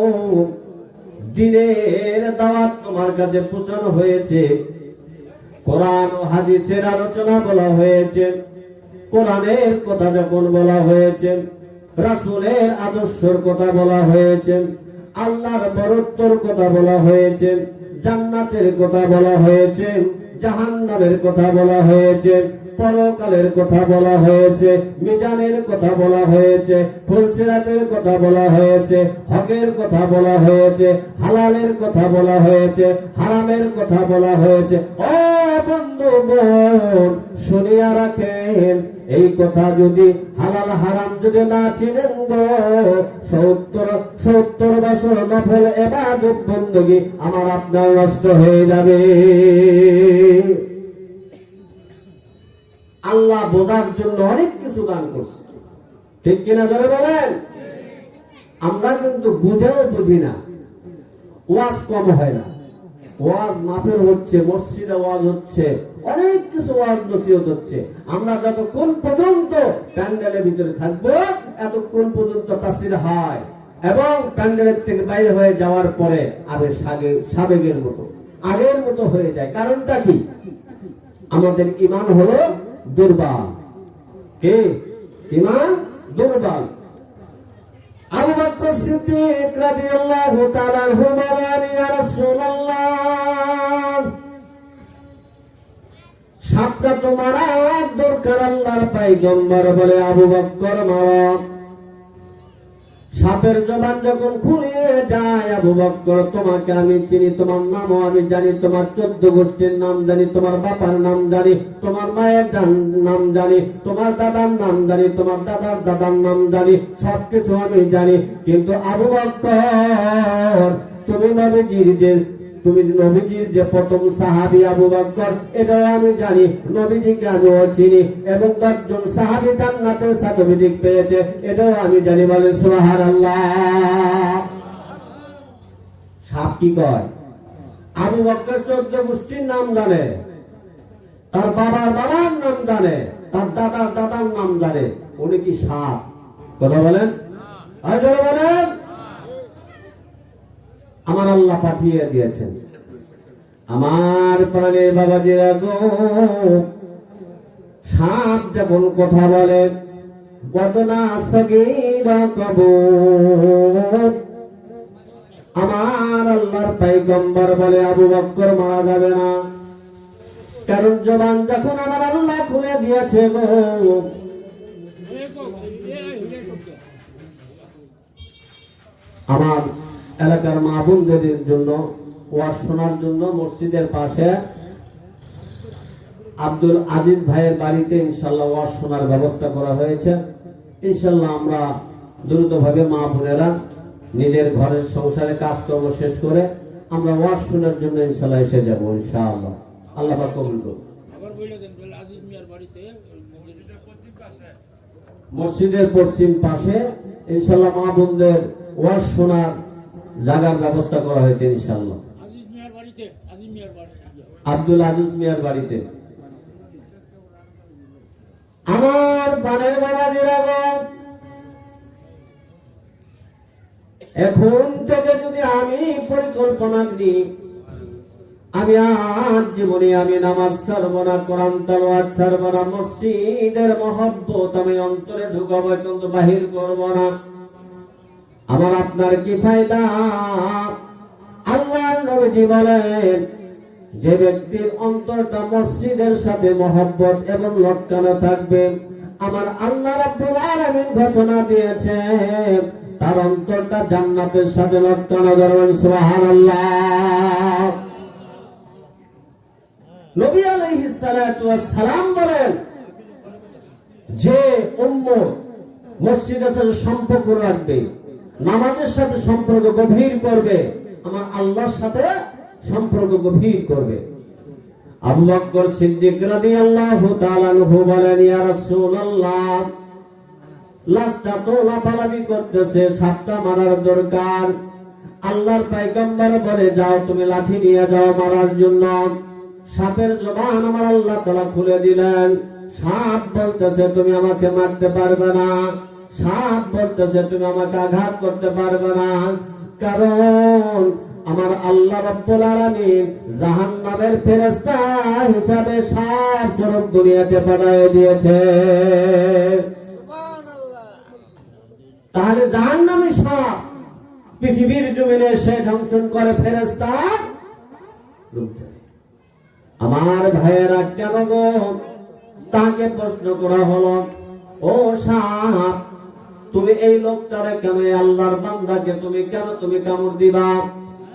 দ্বীনের দাওয়াত তোমার কাছে পৌঁছানো হয়েছে, কোরআন ও হাদিসের আলোচনা বলা হয়েছে, কোরআনের কথা যখন বলা হয়েছে, রাসূলের আদর্শের কথা বলা হয়েছে, আল্লাহর বরত্বর কথা বলা হয়েছে, জান্নাতের কথা বলা হয়েছে, জাহান্নামের কথা বলা হয়েছে, পরকালের কথা বলা হয়েছে, মিজানের কথা বলা হয়েছে, ফুলসিরাতের কথা বলা হয়েছে, হকের কথা বলা হয়েছে, হালালের কথা বলা হয়েছে, হারামের কথা বলা হয়েছে। ও বন্ধুগণ, শুনিয়া রাখেন, এই কথা যদি হালাল হারাম যদি না চিনেন গো, 70 বছর নফল ইবাদত বندگی আমার আপনার নষ্ট হয়ে যাবে। আল্লাহ বোঝার জন্য অনেক কিছু দান করছে, ঠিক কিনা ধরে বলেন? আমরা কিন্তু বুঝেও বুঝি না, ওয়াজ কম হয় না, ওয়াজ মাহফিল হচ্ছে, মসজিদে ওয়াজ হচ্ছে, অনেক কিছু ওয়াজ নসিহত হচ্ছে। আমরা যতক্ষণ পর্যন্ত প্যান্ডেলের ভিতরে থাকবো এতক্ষণ পর্যন্ত তাফসীর হয়, এবং প্যান্ডেলের থেকে বাইরে হয়ে যাওয়ার পরে আবার সাবেগের মতো আগের মতো হয়ে যায়। কারণটা কি? আমাদের ঈমান হলো দুর্বল। কে? ঈমান দুর্বল। আবু বকর সিদ্দিক রাদিয়াল্লাহু তাআলা আনহু বলেন, ইয়া রাসূলুল্লাহ, সাপটা তো মারা দরকার। আল্লাহর পয়গম্বর বলে, আবু বকর মারো। সাপের জবান যখন খুলে যায়, আবু বকর তোমাকে আমি চিনি, তোমার নামও আমি জানি, তোমার 14 গোষ্ঠীর নাম জানি, তোমার বাবার নাম জানি, তোমার মায়ের নাম জানি, তোমার দাদার নাম জানি, তোমার দাদার দাদার নাম জানি, সবকিছু আমি জানি। কিন্তু আবু বকর, তুমি নবীজির যে তুমি নবীজির যে প্রথম সাহাবী আবু বকর, এটাও আমি জানি। নবীজিকে আমিও চিনি এবং 10 জন সাহাবী জান্নাতের সার্টিফিকেট পেয়েছে, এটাও আমি জানি। বলেন সুবহানাল্লাহ। সাপ কি কয়? আবু বকর 14 গোষ্ঠীর নাম জানে, তার বাবার বাবার নাম জানে, তার দাদার দাদার নাম জানে। উনি কি সাপ? কথা বলেন, বলেন। আমার আল্লাহ পাঠিয়ে দিয়েছেন। আমার প্রাণের বাবাজিরা গো, সাপ যখন কথা বলে, ওয়াদনা সগীরা কবুর, আমার আল্লাহর পয়গম্বর বলে আবু বকর মারা যাবে না, কারণ জবান যখন আমার আল্লাহ খুলে দিয়েছে গো। আমার এলাকার মা বোনদের জন্য ওয়াজ শোনার জন্য মসজিদের পাশে আব্দুল আজিজ ভাইয়ের বাড়িতে ইনশাআল্লাহ ওয়াজ শোনার ব্যবস্থা করা হয়েছে। ইনশাআল্লাহ আমরা দ্রুতভাবে মা বোনেরা নিজের ঘরের সংসারে কাজকর্ম শেষ করে আমরা ওয়াজ শোনার জন্য ইনশাআল্লাহ এসে যাব ইনশাআল্লাহ। আল্লাহ পাক কবুল করুন। মসজিদের পশ্চিম পাশে ইনশাআল্লাহ মা বোনদের ওয়াজ শোনার জায়গার ব্যবস্থা করা হয়েছে ইনশাআল্লাহ। আব্দুল আজিজ মিয়ার বাড়িতে। আমার বানের বাবাজিরা, এখন থেকে যদি আমি পরিকল্পনা দিই, আমি আজ জীবনে আমি নামাজ ছাড়ব না, কোরআন তেলাওয়াত ছাড়ব না, মসজিদের মহব্বত আমি অন্তরে ঢুকাবো কিন্তু বাহির করব না, আমার আপনার কি ফায়দা? আল্লাহর নবীজি বলেন, যে ব্যক্তির অন্তরটা মসজিদের সাথে মহব্বত এবং লটকানো থাকবে, আমার আল্লাহ রাব্বুল আলামিন ঘোষণা দিয়েছে তার অন্তরটা জান্নাতের সাথে লটকানো। ধরুন সুবহানাল্লাহ। নবী আলাইহিস সালাতু ওয়াস সালাম বলেন, যে উম্মত মসজিদের সাথে সম্পর্ক রাখবে, নামাজের সাথে সম্পর্ক গভীর করবে, আমার আল্লাহর সাথে সম্পর্ক গভীর করবে। আবু বকর সিদ্দিক রাদিয়াল্লাহু তাআলা আনহু বলেন, ইয়া রাসূলুল্লাহ, লাশটা তো লাফালাফি করতেছে, সাপটা মারার দরকার। আল্লাহর পয়গম্বর বলে, যাও তুমি লাঠি নিয়ে যাও মারার জন্য। সাপের জবান আমার আল্লাহ তাআলা খুলে দিলেন। সাপ বলতেছে, তুমি আমাকে মারতে পারবে না। সাপ বলতেছে, তুমি আমাকে আঘাত করতে পারবে না, কারণ আমার আল্লাহ রাব্বুল আলামিন জাহান্নামের ফেরেশতা হিসাবে সাপ স্বরূপ দুনিয়াতে পাঠিয়ে দিয়েছে। সুবহানাল্লাহ। তাহলে জাহান্নামী সাপ পৃথিবীর জমিনে এসে ধ্বংসন করে ফেরেশতা। আমার ভাইয়েরা, কেন গো? তাকে প্রশ্ন করা হলো, ও সাপ, তুমি এই লোকটারে কেন, আল্লাহর বান্দাকে তুমি কেন তুমি কামড় দিবা?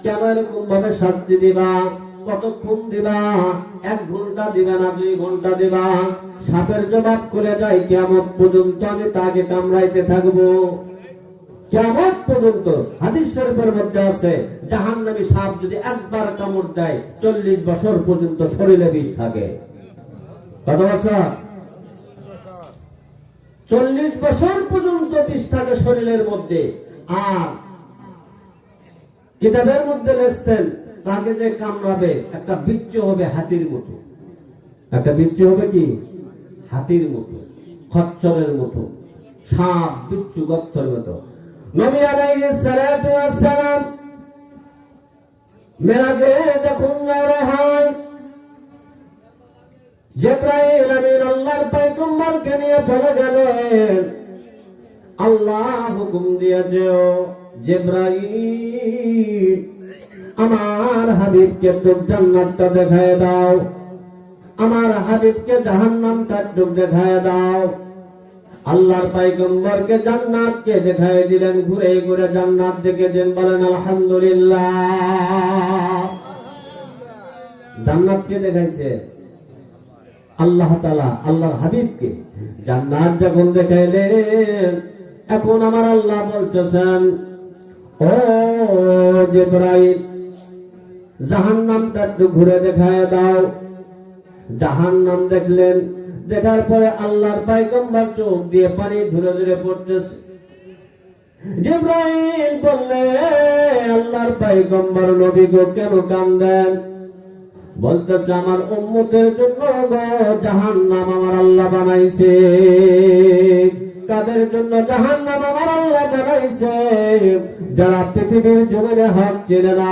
কেন এরকম ভাবে শাস্তি দিবা? কতক্ষণ দিবা? 1 ঘন্টা দিবা না 2 ঘন্টা দিবা? সাপের জবাব খুলে যায়, কিয়ামত পর্যন্ত আমি তাকে কামড়াইতে থাকবো, কিয়ামত পর্যন্ত। হাদিস শরীফের মধ্যে আছে, জাহান্নামী সাপ যদি একবার কামড় দেয় 40 বছর পর্যন্ত শরীরে বিষ থাকে। কত বছর? 40 বছর পর্যন্ত বিষ থাকে শরীরের মধ্যে। আর কিতাবের মধ্যে লিখছেন, তাকে যে কামড়াবে একটা বিচ্ছু হবে হাতির মতো। একটা বিচ্ছু হবে কি? হাতির মতো, খচ্চরের মতো, সাপ বিচ্ছু গর্তের মতো। নবী আলাইহিস সালাতু ওয়াস সালাম মেরাজে যখন যাওয়া হয়, জিবরাইল আমিন আল্লাহর পয়গম্বরকে নিয়ে চলে গেলেন। আল্লাহ হুকুম দিয়েছে, ও জিবরাইল, আমার হাবিবকে একটু জান্নাতটা দেখায় দাও, আমার হাবিবকে জাহান্নামটা একটু দেখায় দাও। আল্লাহর পয়গম্বরকে জান্নাতকে দেখায় দিলেন। ঘুরে ঘুরে জান্নাত দেখেছেন, বলেন আলহামদুলিল্লাহ। জান্নাতকে দেখাইছে আল্লাহ তাআলা আল্লাহর হাবিবকে। জান্নাত যখন দেখাইলেন, এখন আমার আল্লাহ বলতেছেন, ও জিবরাইল, জাহান্নামটা একটু ঘুরে দেখায় দাও। জাহান্নাম দেখলেন, দেখার পরে আল্লাহর পয়গম্বর চোখ দিয়ে পানি ঝরে ঝরে পড়তেছে। জিবরাইল বললেন, আল্লাহর পয়গম্বর নবী গো কেন কাঁদেন? বলতেছে, আমার উম্মতের জন্য গো জাহান্নাম আমার আল্লাহ বানাইছে। কাদের জন্য জাহান্নাম আমার আল্লাহ বানাইছে? যারা পৃথিবীর জমিনে হক চেনে না,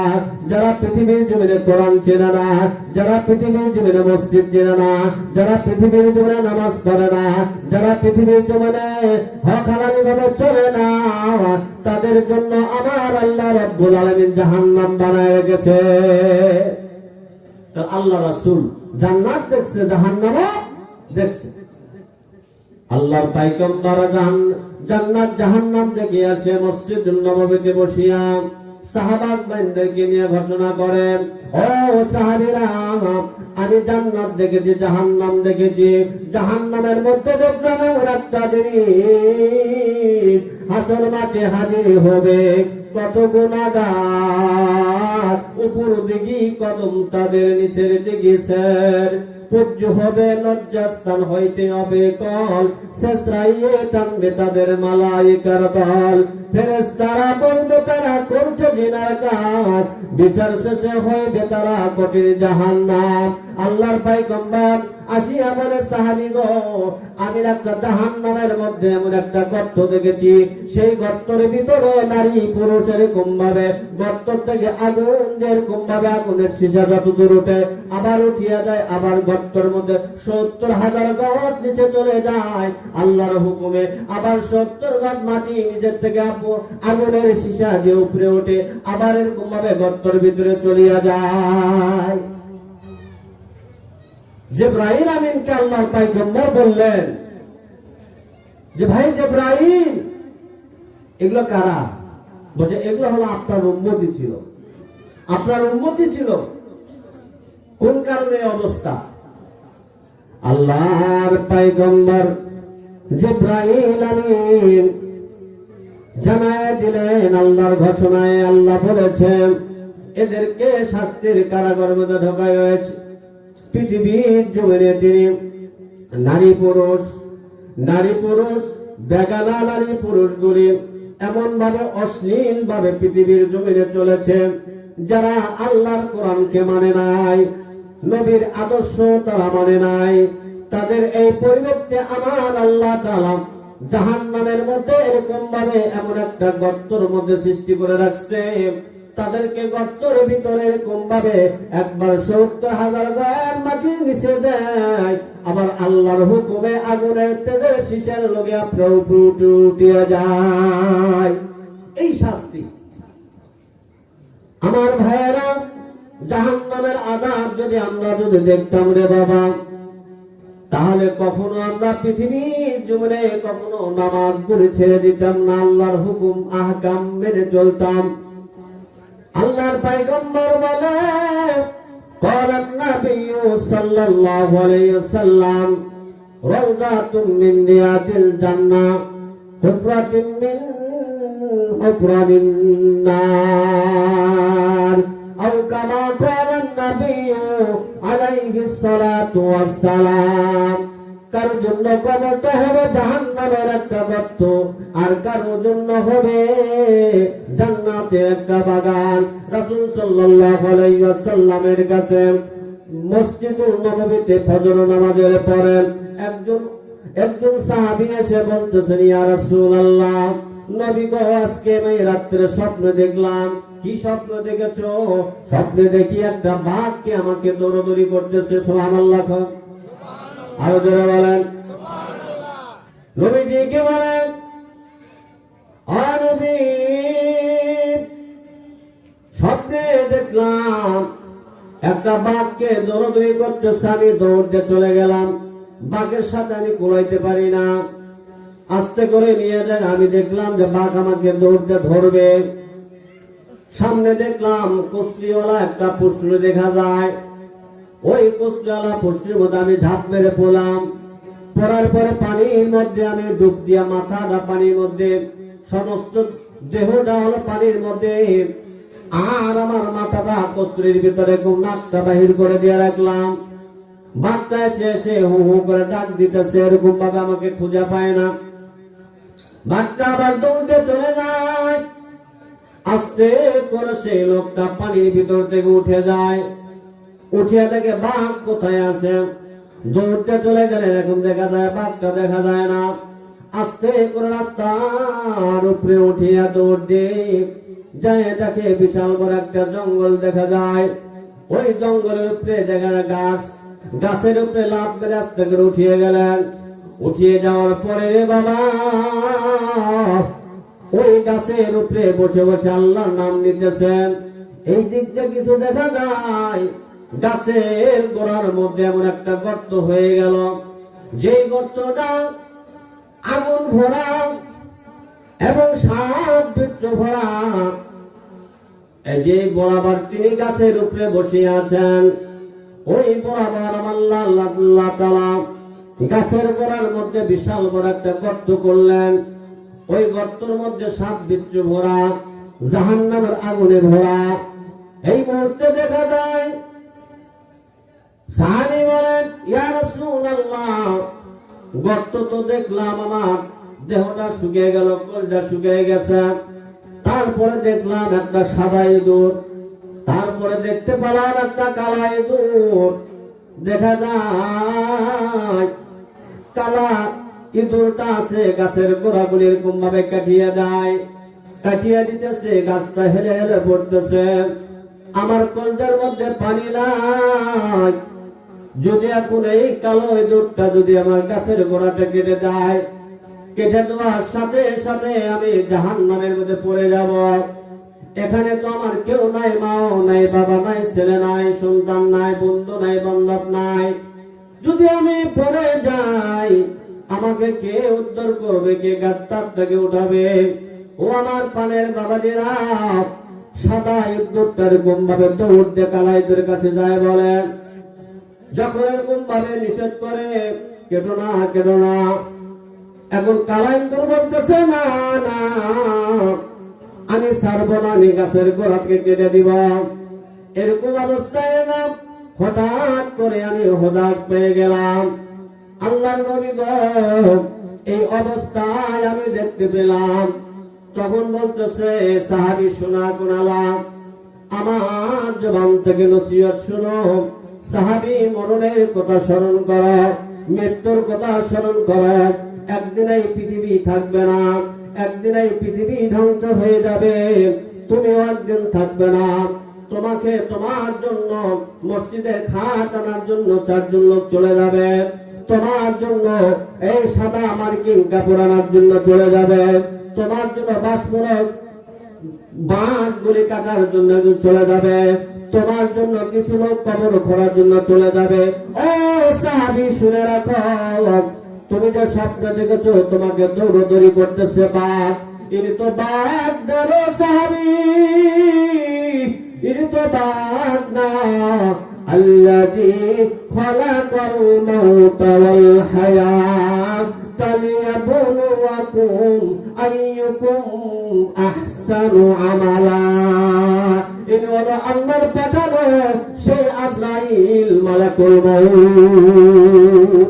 যারা পৃথিবীর জমিনে কোরআন চেনে না, যারা পৃথিবীর জমিনে মসজিদ চেনে না, যারা পৃথিবীর জমিনে নামাজ পড়ে না, যারা পৃথিবীর জমিনে হক হালালি ভাবে চলে না, তাদের জন্য আমার আল্লাহ রাব্বুল আলামিন জাহান্নাম বানায় গেছে। তো আল্লাহ রাসূল জান্নাত দেখছে, জাহান্নামও দেখছে। আল্লাহর পয়গম্বর জান্নাত জাহান্নাম দেখে আসে মসজিদুল নববীতে বসিয়া সাহাবাদেরকে নিয়ে ঘোষণা করেন, ও সাহাবীরা, আমি জান্নাত দেখেছি, জাহান্নাম দেখেছি। জাহান্নামের মধ্যে দেখলাম এমন একটা জিনিস, হাসর মাঠে হাজির হবে কত গুনাহগার, উপর দিকে কদম তাদের নিচের দিকে স্যার, পূজ্য হবে লজ্জাস্থান হইতে হবে কল, শেষরাইয়ে টানবে তাদের মালাইকার দল। ফেরেশতারা বলবে তারা করছে জিনার কাজ, বিচার শেষে হইবে তারা কঠিন জাহান্নাম। আল্লাহর পয়গম্বর আসিয়া বলে, সাহাবী গো, আমি একটা জাহান্নামের মধ্যে এমন একটা গর্ত দেখেছি, সেই গর্তের ভিতরে নারী পুরুষ এরকম ভাবে গর্ত থেকে আগুন যেরকম ভাবে আগুনের সীসা যতদূর ওঠে আবার উঠিয়া যায়, আবার গর্তের মধ্যে 70,000 গজ নিচে চলে যায় আল্লাহর হুকুমে, আবার 70 গজ মাটি নিচের থেকে আগুনের সীসা দিয়ে উপরে ওঠে, আবার এরকম ভাবে গর্তের ভিতরে চলিয়া যায়। জিবরাইল আমিনকে আল্লাহর পয়গম্বর বললেন যে, ভাই জিবরাইল, এগুলো কারা? বলছে, এগুলো হলো আপনার উম্মতি ছিল, আপনার উম্মতি ছিল। কোন কারণে অবস্থা? আল্লাহর পয়গম্বর জিবরাইল আমিন জানায় দিলেন, আল্লাহর ঘোষণায় আল্লাহ বলেছেন, এদেরকে শাস্তির কারাগারের মধ্যে ঢোকায় হয়েছে। পৃথিবীর জমিনে তিনি নারী পুরুষ বেগানা নারী পুরুষগুলি এমন ভাবে অশ্লীল ভাবে পৃথিবীর জমিনে চলেছে, যারা আল্লাহর কোরআনকে মানে নাই, নবীর আদর্শ তারা মানে নাই, তাদের এই পরিবর্তে আমার আল্লাহ তাআলা জাহান্নামের মধ্যে এরকম ভাবে এমন একটা গর্তের মধ্যে সৃষ্টি করে রাখছে, তাদেরকে গর্তের ভিতরে এরকম ভাবে একবার 70,000 গজ মাটি নিচে দেয়, আবার আল্লাহর হুকুমে আগুনের তেজের শীষের লগে উঠিয়া যায়। এই শাস্তি। আমার ভাইয়েরা, জাহান্নামের আযাব যদি আমরা দেখতাম রে বাবা, তাহলে কখনো আমরা পৃথিবীর জীবনে কখনো নামাজ পড়ে ছেড়ে দিতাম না, আল্লাহর হুকুম আহকাম মেনে চলতাম। আল্লাহর পয়গম্বর বলে, ক্বালান নাবিয়্যু সাল্লাল্লাহু আলাইহি ওয়াসাল্লাম, রাওযাতুম মিন রিয়াদিল জান্নাহ, হুফরাতুম মিন হুফরানিন নার, আও কামা ক্বালান নাবিয়্যু আলাইহিস সালাতু ওয়াস সালাম। কারোর জন্য কবরটা হবে জাহান্নামের একটা গর্ত, আর কারোর জন্য হবে জান্নাতের একটা বাগান। রাসূল সাল্লাল্লাহু আলাইহি ওয়াসাল্লামের কাছে মসজিদুল নববীতে ফজর নামাজের পরে একজন সাহাবী এসে বলতেছেন, ইয়া রাসূলুল্লাহ, নবী গো, আজকে আমি রাত্রে স্বপ্ন দেখলাম। কি স্বপ্ন দেখেছো? স্বপ্নে দেখি একটা বাঘকে আমাকে দৌড়াদৌড়ি করতেছে। সুবহানাল্লাহ। আরো জোরে বলেন সুবহানাল্লাহ। নবীজি কি বলেন? নবী, স্বপ্নে দেখলাম একটা বাঘকে দৌড়াদৌড়ি করতেছে, আমি দৌড়তে চলে গেলাম, বাঘের সাথে আমি কুলাইতে পারি না, আস্তে করে নিয়ে যায়। আমি দেখলাম যে বাঘ আমাকে দৌড়তে ধরবে, সামনে দেখলাম কুচরিওয়ালা একটা পুষ্টি দেখা যায়, ওই কুচরিওয়ালা পুষ্টির মধ্যে আমি ঝাঁপ মেরে পড়লাম। পড়ার পরে পানির মধ্যে আমি ডুব দিয়া, মাথাটা পানির মধ্যে, সমস্ত দেহটা হলো পানির মধ্যে। আর আমার মাথাটা কচুরির ভিতরে খুব নাকটা বাহির করে দিয়ে রাখলাম। বাঘটা এসে হু হু করে ডাক দিতেছে, এরকম ভাবে আমাকে খুঁজে পায় না। বাঘটা আবার দৌড়ে চলে যায়। আস্তে করে সেই লোকটা পানির ভিতর থেকে উঠে যায়। উঠিয়া দেখে বাঘ কোথায় আছে। দৌড়তে চলে গেলে এখন দেখা যায় বাঘটা দেখা যায় না। আস্তে করে রাস্তার উপরে উঠিয়া দৌড় দিয়ে যায়, দেখে বিশাল বড় একটা জঙ্গল দেখা যায়। ওই জঙ্গলের উপরে দেখা যায় গাছ, গাছের উপরে লাফ মেরে আস্তে করে উঠিয়ে গেলেন। উঠিয়ে যাওয়ার পরে রে বাবা, ওই গাছের উপরে বসে বসে আল্লাহর নাম নিতেছেন। এই দিক দিয়ে কিছু দেখা যায়, গাছের গোড়ার মধ্যে এমন একটা গর্ত হয়ে গেল, যে গর্তটা আগুন ভরা এবং সাপ বিচ্ছু ভরা। এই যে বরাবর তিনি গাছের উপরে বসে আছেন, ওই বরাবর আমার আল্লাহ তাআলা গাছের গোড়ার মধ্যে বিশাল বড় একটা গর্ত করলেন। ওই গর্তের মধ্যে সাপ বিচ্ছু ভরা, জাহান্নামের আগুনে ভরা। এই মুহূর্তে দেখা যায় সাহাবী বলেন, ইয়া রাসূলুল্লাহ, গর্ত তো দেখলাম, আমার দেহটা শুকিয়ে গেল, কলজা শুকিয়ে গেছে। তারপরে দেখলাম একটা সাদা ইঁদুর, তারপরে দেখতে পেলাম একটা কালা ইঁদুর। দেখা যায় কালা ইঁদুরটা আছে গাছের গোড়াগুলি এরকম ভাবে কাটিয়ে যায়, কাটিয়ে দিতেছে, গাছটা হেলে হেলে পড়তেছে। আমার কলজার মধ্যে পানি নাই। যদি এখন এই কালো ইঁদুরটা যদি আমার গাছের গোড়াটা কেটে দেয়, কেটে দেওয়ার সাথে সাথে আমি জাহান্নামের মধ্যে পড়ে যাব। এখানে তো আমার কেউ নাই, মাও নাই, বাবা নাই, ছেলে নাই, সন্তান নাই, বন্ধু নাই, বান্ধব নাই। যদি আমি পড়ে যাই, আমাকে কে উদ্ধার করবে, কে গাছটার থেকে উঠাবে? ও আমার পানের বাবাজিরা, সাদা ইঁদুরটা এরকম ভাবে দৌড় দিয়ে কালাইদের কাছে যায়, বলে যখন এরকম ভাবে নিষেধ করে, কেটো না, কেটো না। এখন কালা ইঁদুর বলতেছে, না না, আমি ছাড়বো না, আমি গাছের গোড়া থেকে কেটে দিব। এরকম অবস্থায় না হঠাৎ করে আমি হঠাৎ পেয়ে গেলাম। আল্লাহর নবী গো, এই অবস্থায় আমি দেখতে পেলাম। তখন বলতেছে, সাহাবী শোনা কোনালা, আমার জবান থেকে নসিহত শুনো। সাহাবী, মরণের কথা স্মরণ করো, মৃত্যুর কথা স্মরণ করো। একদিন এই পৃথিবী থাকবে না, একদিন এই পৃথিবী ধ্বংস হয়ে যাবে, তুমিও একদিন থাকবে না। তোমাকে তোমার জন্য মসজিদের খাট আনার জন্য 4 জন লোক চলে যাবে, তোমার জন্য এই সাদা মার্কিন কাপড় আনার জন্য চলে যাবে, তোমার জন্য বাঁশমূলক বাঁশগুলি কাটার জন্য চলে যাবে, তোমার জন্য কিছু লোক কবর খোঁড়ার জন্য চলে যাবে। ও সাহাবী, শুনে রাখো, তুমি যে স্বপ্ন দেখেছো তোমাকে দৌড়দৌড়ি করতেছে বাঘ, ইনি তো বাঘ না রে সাহাবী, ইনি তো বাঘ না। আল্লাযী খালাকাল মাউতা ওয়াল হায়াতা লিয়াবলুয়াকুম আইয়ুকুম আহসানু আমালা। ইনি হলো আল্লাহর পাঠানো সেই আজরাইল, মালাকুল মউত।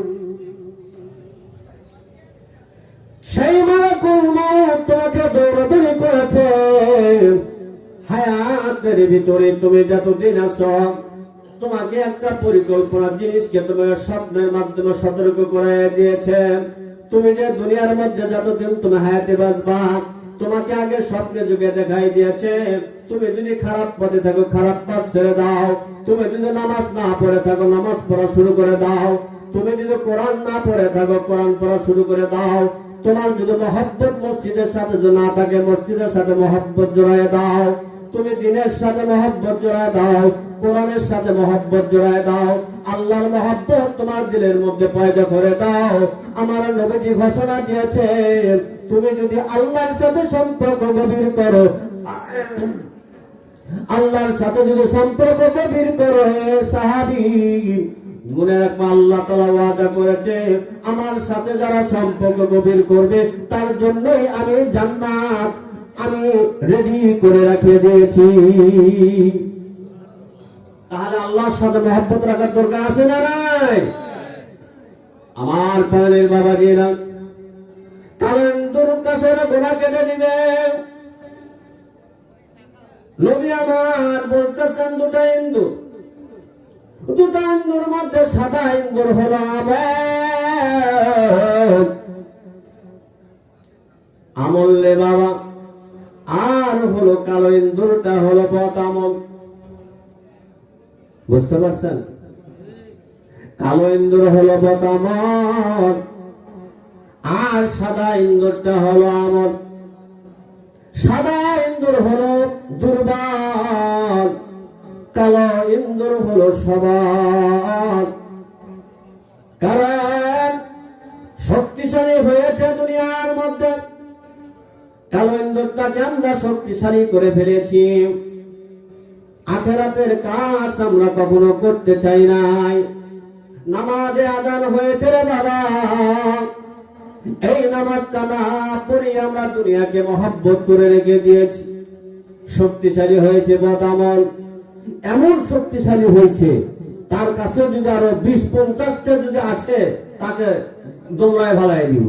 সেই মালাকুল মউত তোমাকে দৌড়াদৌড়ি করেছে হায়াতের ভিতরে। তুমি যতদিন আছো, তোমাকে একটা পরিকল্পনা জিনিসকে তোমাকে স্বপ্নের মাধ্যমে সতর্ক করে দিয়েছে। তুমি যে দুনিয়ার মধ্যে যতদিন তুমি হায়াতে বাঁচবা, তোমাকে আগে স্বপ্নে যুগে দেখাই দিয়েছে। তুমি যদি খারাপ পথে থাকো, খারাপ পথ ছেড়ে দাও। তুমি যদি নামাজ না পড়ে থাকো, নামাজ পড়া শুরু করে দাও। তুমি যদি কোরআন না পড়ে থাকো, কোরআন পড়া শুরু করে দাও। তোমার যদি মহব্বত মসজিদের সাথে না থাকে, মসজিদের সাথে মহব্বত জড়ায় দাও। তুমি দিনের সাথে মহব্বত জড়ায় দাও, কোরআনের সাথে মহব্বত জড়ায় দাও, আল্লাহর মহব্বত তোমার দিলের মধ্যে পয়দা করে দাও। আমার নবীজি ঘোষণা দিয়েছে, তুমি যদি আল্লাহর সাথে সম্পর্ক গভীর করো, আল্লাহর সাথে যদি সম্পর্ক গভীর করো, হে সাহাবী, মনে রাখবা আল্লাহ তাআলা ওয়াদা করেছে, আমার সাথে যারা সম্পর্ক গভীর করবে তার জন্যই আমি জান্নাত, আমি রেডি করে রেখে দিয়েছি। তাহলে আল্লাহর সাথে মহব্বত রাখার দরকার আছে না নাই? আমার পানের বাবা জিরা, কারণ তোর কাছে গোনা কেটে দিবে। নবী আমার বলতেছেন দুটা ইন্দুর, দুটা ইন্দুর মধ্যে সাদা ইন্দুর হলো আমল রে বাবা, আর হলো কালো ইন্দুরটা হলো বদ আমল। বুঝতে পারছেন? কালো ইন্দুর হলো বদ আমল, আর সাদা ইন্দুরটা হলো আমল। সাদা ইন্দুর হলো দুর্বল, কালো ইন্দুর হলো সবল। কারণ শক্তিশালী হয়েছে দুনিয়ার মধ্যে, কালো ইন্দুরটাকে আমরা শক্তিশালী করে ফেলেছি। আখিরাতের কাজ আমরা কখনো করতে চাই নাই। নামাজে আযান হয়েছে রে বাবা, এই নামাজটা না পড়ে আমরা দুনিয়াকে মহব্বত করে রেখে দিয়েছি। শক্তিশালী হয়েছে বদ আমল, এমন শক্তিশালী হয়েছে তার কাছে যদি আরো 20-50টা যদি আসে তাকে দোমরায় ভালাই দিব,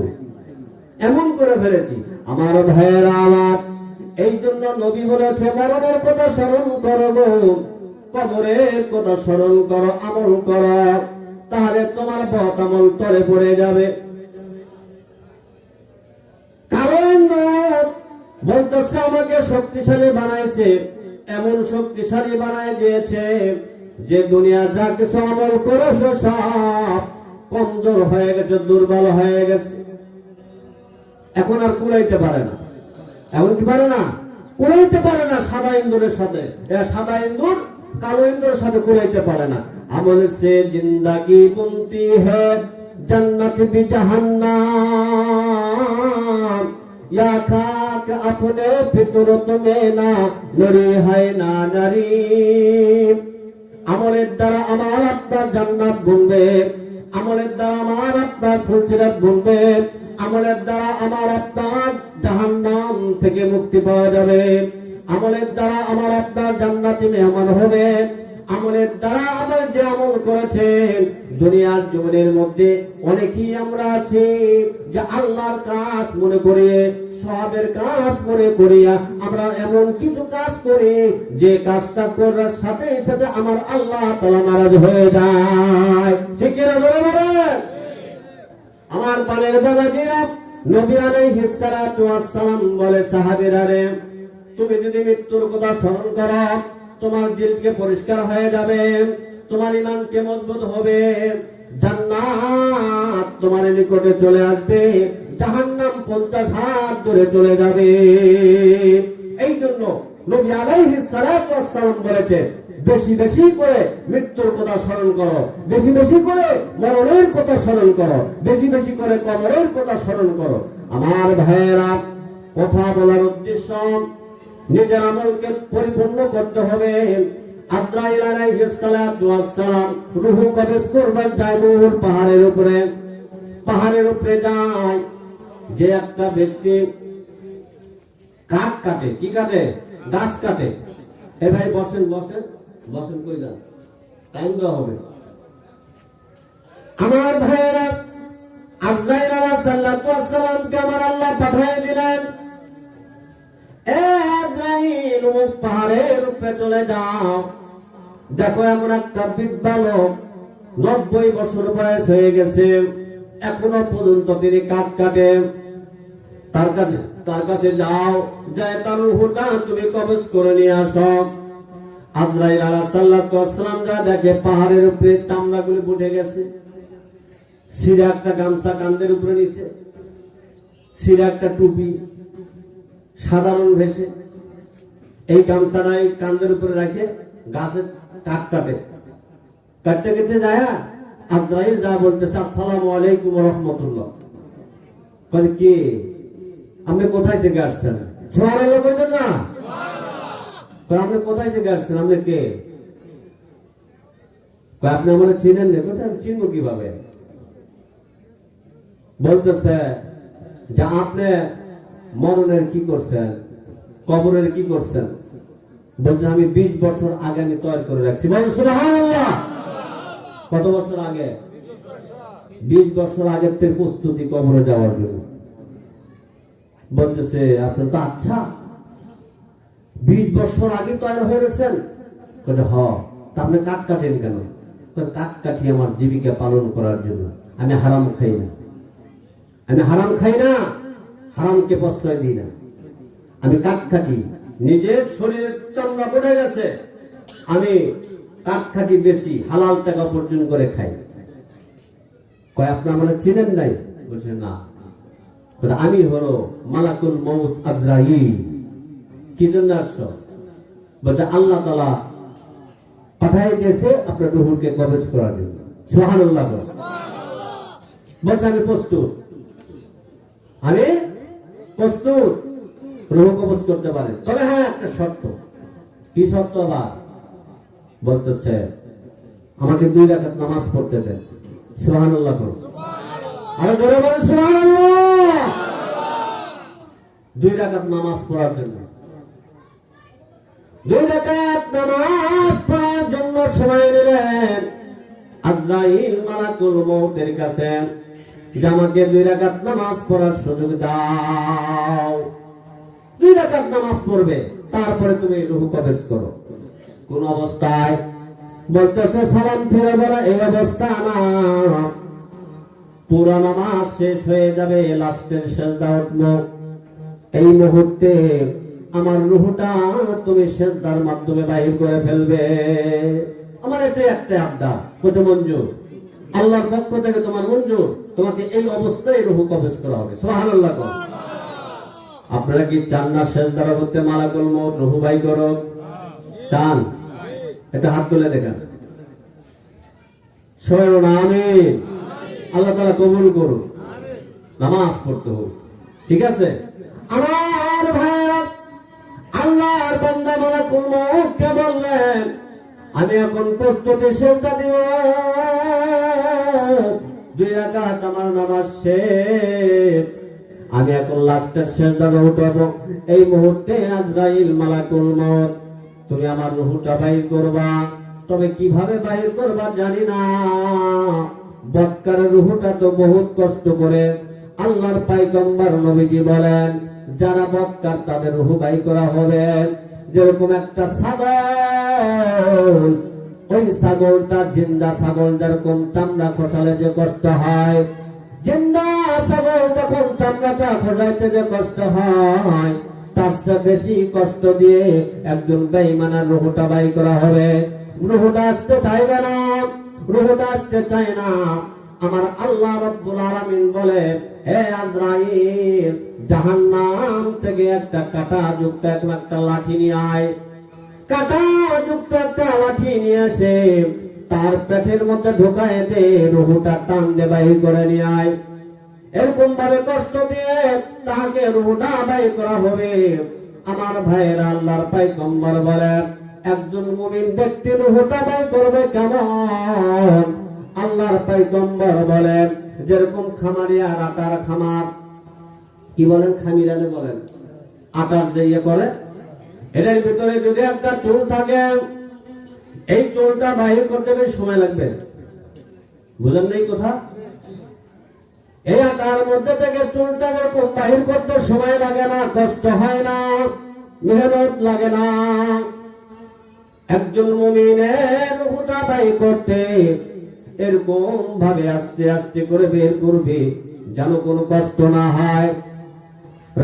এমন করে ফেলেছি। আমার ভাইয়েরা আমার, এই জন্য নবী বলেছে মরণের কথা স্মরণ করো গো, কবরের কথা স্মরণ করো, আমল করো, তাহলে তোমার বদ আমল তলে পড়ে যাবে। কারণ বলতেছে আমাকে শক্তিশালী বানাইছে, এমন শক্তিশালী বানায় দিয়েছে যে দুনিয়া যা কিছু আমল করেছে সব কমজোর হয়ে গেছে, দুর্বল হয়ে গেছে। এখন আর কুলাইতে পারে না, এমন কি পারে না? কুলাইতে পারে না সাদা ইন্দুরের সাথে, সাদা ইন্দুর কালো ইন্দুরের সাথে কুলাইতে পারে না। আমল সে জিন্দাগি বুনতি হ্যায় जन्नत भी जहन्नम या खाक अपने फितरत में ना नरी है ना नारी আমলের দ্বারা আমার আপনার জান্নাত বুনবে, আমলের দ্বারা আমার আপনার ফুলসিরাত বুনবে, আমলের দ্বারা আমার আপনার জাহান্নাম থেকে মুক্তি পাওয়া যাবে, আমলের দ্বারা আমার আপনার জান্নাতি মেহমান হবে। আমলের দ্বারা আবার যে আমল করেছেন, দুনিয়ার জীবনের মধ্যে অনেকেই আমরা আছি যে আল্লাহর কাজ মনে করে, সওয়াবের কাজ মনে করিয়া আমরা এমন কিছু কাজ করি যে কাজটা করার সাথে সাথে আমার আল্লাহ তাআলা নারাজ হয়ে যায়। ঠিক কি না বলেন? আমার পানের বাবাজিরা, নবী আলাইহিস সালাতু ওয়াস সালাম বলে সাহাবীরা রে, তুমি যদি মৃত্যুর কথা স্মরণ করো তোমার দিলকে পরিষ্কার হয়ে যাবে, তোমার ঈমানকে মজবুত হবে, জান্নাত তোমার নিকটে চলে আসবে, জাহান্নাম 50 হাত দূরে চলে যাবে। এই জন্য নবী আলাইহিস সালাতু ওয়াস সালাম বলেছে বেশি বেশি করে মৃত্যুর কথা স্মরণ করো, বেশি বেশি করে মরণের কথা স্মরণ করো, বেশি বেশি করে কবরের কথা স্মরণ করো। আমার ভাইয়েরা, কথা বলার উদ্দেশ্য নিজের আমলকে পরিপূর্ণ করতে হবে। আজরাইল আলাইহিস সালাতু ওয়াস সালাম রূহ কবজ করবার যায় নূর পাহাড়ের উপরে, পাহাড়ের উপরে যায় যে একটা ব্যক্তি কাঠ কাটে, কি কাটে? গাছ কাটে। এ ভাই বসেন বসেন বসেন, কই যান? টাইম দেওয়া হবে। আমার ভাইয়েরা, আজরাইল আলাইহিস সালাতু ওয়াস সালামকে আমার আল্লাহ পাঠিয়ে দিলেন, আজরাইল পাহাড়ের উপরে চলে যাও, দেখো এমন একটা বৃদ্ধ লোক 90 বছর বয়স হয়ে গেছে, এখনো পর্যন্ত তিনি কাঠ কাটে। তার কাছে যাও, যায় তার রূহটা তুমি কবজ করে নিয়ে আসো। আজরাইল আলাইহিস সালাতু ওয়াস সালাম যা দেখে পাহাড়ের উপরে চামড়াগুলো উঠে গেছে, সিরা একটা গামছা কাঁধের উপরে নিছে, সিরা একটা টুপি সাধারণ ভেসে, এই গামছাটাই কাঁধের উপরে রাখে গাছের কাঠ কাটে। কাটতে কাটতে যায় আজরাইল যা বলতেছে, আসসালামু আলাইকুম ওয়া রাহমাতুল্লাহ। কই কি আপনি কোথায় থেকে আসছেন? সুবহানাল্লাহ বলতেন না? সুবহানাল্লাহ। আপনি কোথায় থেকে আসছেন? আপনি কে? আপনি আমাকে চিনেন না? কোথায় আমি চিনবো কিভাবে? বলতেছে যে আপনি মরণের কি করছেন? কবরের কি করছেন? বলছে আমি 20 বছর আগে আমি তৈরি করে রাখছি। বলেন সুবহানাল্লাহ। কত বছর আগে? 20 বছর আগের থেকে প্রস্তুতি কবরে যাওয়ার জন্য। বলতেছে আপনি তো আচ্ছা 20 বছর আগে তৈরি হয়ে গেছেন? বলছে হ। তা আপনি কাঠ কাটেন কেন? কাঠ কাটি আমার জীবিকা পালন করার জন্য। আমি হারাম খাই না, আমি হারাম খাই না, হারামকে প্রশ্রয় দিই না। আমি কাঠ কাটি, নিজের শরীরের চামড়া পড়ে গেছে, আমি কাঠ কাটি বেশি, হালাল টাকা উপার্জন করে খাই। কয় আপনি আমরা চিনেন নাই? বলছে না। আমি হলো মালাকুল মউত আজরাইল। কি জন্য আসছো? বলছে আল্লাহ তাআলা পাঠাই দিয়েছে আপনার রূহকে কবজ করার জন্য। সুবহানাল্লাহ। বলছে আমি প্রস্তুত, আমি প্রস্তুত রূহ কবজ করতে পারে, তবে হ্যাঁ একটা শর্ত। কি শর্ত আবার? বলতেছে আমাকে 2 রাকাত নামাজ পড়তে দেন। সুবহানাল্লাহ। আরে জোরে বলেন সুবহানাল্লাহ। 2 রাকাত নামাজ পড়ার জন্য, 2 রাকাত নামাজ পড়ার জন্য সময় নিলেন আজরাইল মালাকুল মউতের কাছে যে আমাকে 2 রাকাত নামাজ পড়ার সুযোগ দাও। 2 রাকাত নামাজ পড়বে, তারপরে তুমি রূহ কবজ করো। কোন অবস্থায়? বলতেছে সালাম ফিরে বলা এই অবস্থা না, পুরো নামাজ শেষ হয়ে যাবে, লাস্টের সিজদা উঠবো, এই মুহূর্তে আমার রূহটা তুমি সিজদার মাধ্যমে বাহির করে ফেলবে। আমার এতে একটা আবদার, কত মঞ্জুর? আল্লাহর পক্ষ থেকে তোমার মঞ্জুর, তোমাকে এই অবস্থায় রূহ কবজ করা হবে। সুবহানাল্লাহ। আপনারা কি চান না সিজদার মধ্যে মালাকুল মউত রূহ বাহির করো? চান? এটা হাত তুলে দেখেন। সবাই আমিন। আল্লাহ তাআলা কবুল করুন। নামাজ পড়তে হবে, ঠিক আছে? আমার ভাইরা, আল্লাহর বান্দা মালাকুল মউতকে বললেন আমি এখন প্রস্তুতি সিজদা দিব, 2 রাকাত আমার নামাজ শেষ, আমি এখন লাস্টের সিজদাতে উঠবো। এই মুহূর্তে আজরাইল মালাকুল মউত তুমি আমার রূহটা বাইর করবা, তবে কিভাবে বাইর করবা জানি না। বক্কারের রূহটা তো বহুত কষ্ট করে, আল্লাহর পয়গম্বর নবীজি বলেন যারা বক্কার তাদের রূহ বাইর করা হবে যেরকম একটা ছাগল, ওই ছাগলটা জিন্দা ছাগল যেরকম চামড়া খসালে যে কষ্ট হয়, জিন্দা ছাগল যখন চামড়াটা খসাইতে যে কষ্ট হয়, তার চেয়ে বেশি কষ্ট দিয়ে একজন বেঈমানের রূহটা বাইর করা হবে। রূহটা আসতে চাইবে না, রূহটা আসতে চায় না। আমার আল্লাহ রাব্বুল আলামিন বলে হে আজরাইল, জাহান্নাম থেকে একটা কাঁটা যুক্ত একটা লাঠি নিয়ে আয়। কাঁটা যুক্ত একটা লাঠি নিয়ে এসে তার পেটের মধ্যে ঢোকায় দে, রূহটা টান দে বাহির করে নিয়ে আয়। এরকম ভাবে কষ্ট দিয়ে তাকে রূহটা বাইর করা হবে। আমার ভাইয়েরা, আল্লাহর পয়গম্বর বলেন একজন মুমিন ব্যক্তি রূহটা বাইর করবে কেমন? আল্লাহর পয়গম্বর বলেন যেরকম খামারিয়ার আটার খামার, কি বলেন খামিরানে বলেন, আটার যে ইয়ে করে, এটার ভিতরে যদি একটা চুল থাকে, এই চুলটা বাহির করতে বেশ সময় লাগবে। বুঝেন নাই কথা? এই আটার মধ্যে থেকে চুলটা যখন বাহির করতে সময় লাগে না, কষ্ট হয় না, মেহনত লাগে না। একজন মুমিনের রূহটা বাহির করতে এরকম ভাবে আস্তে আস্তে করে বের করবে যেন কোনো কষ্ট না হয়।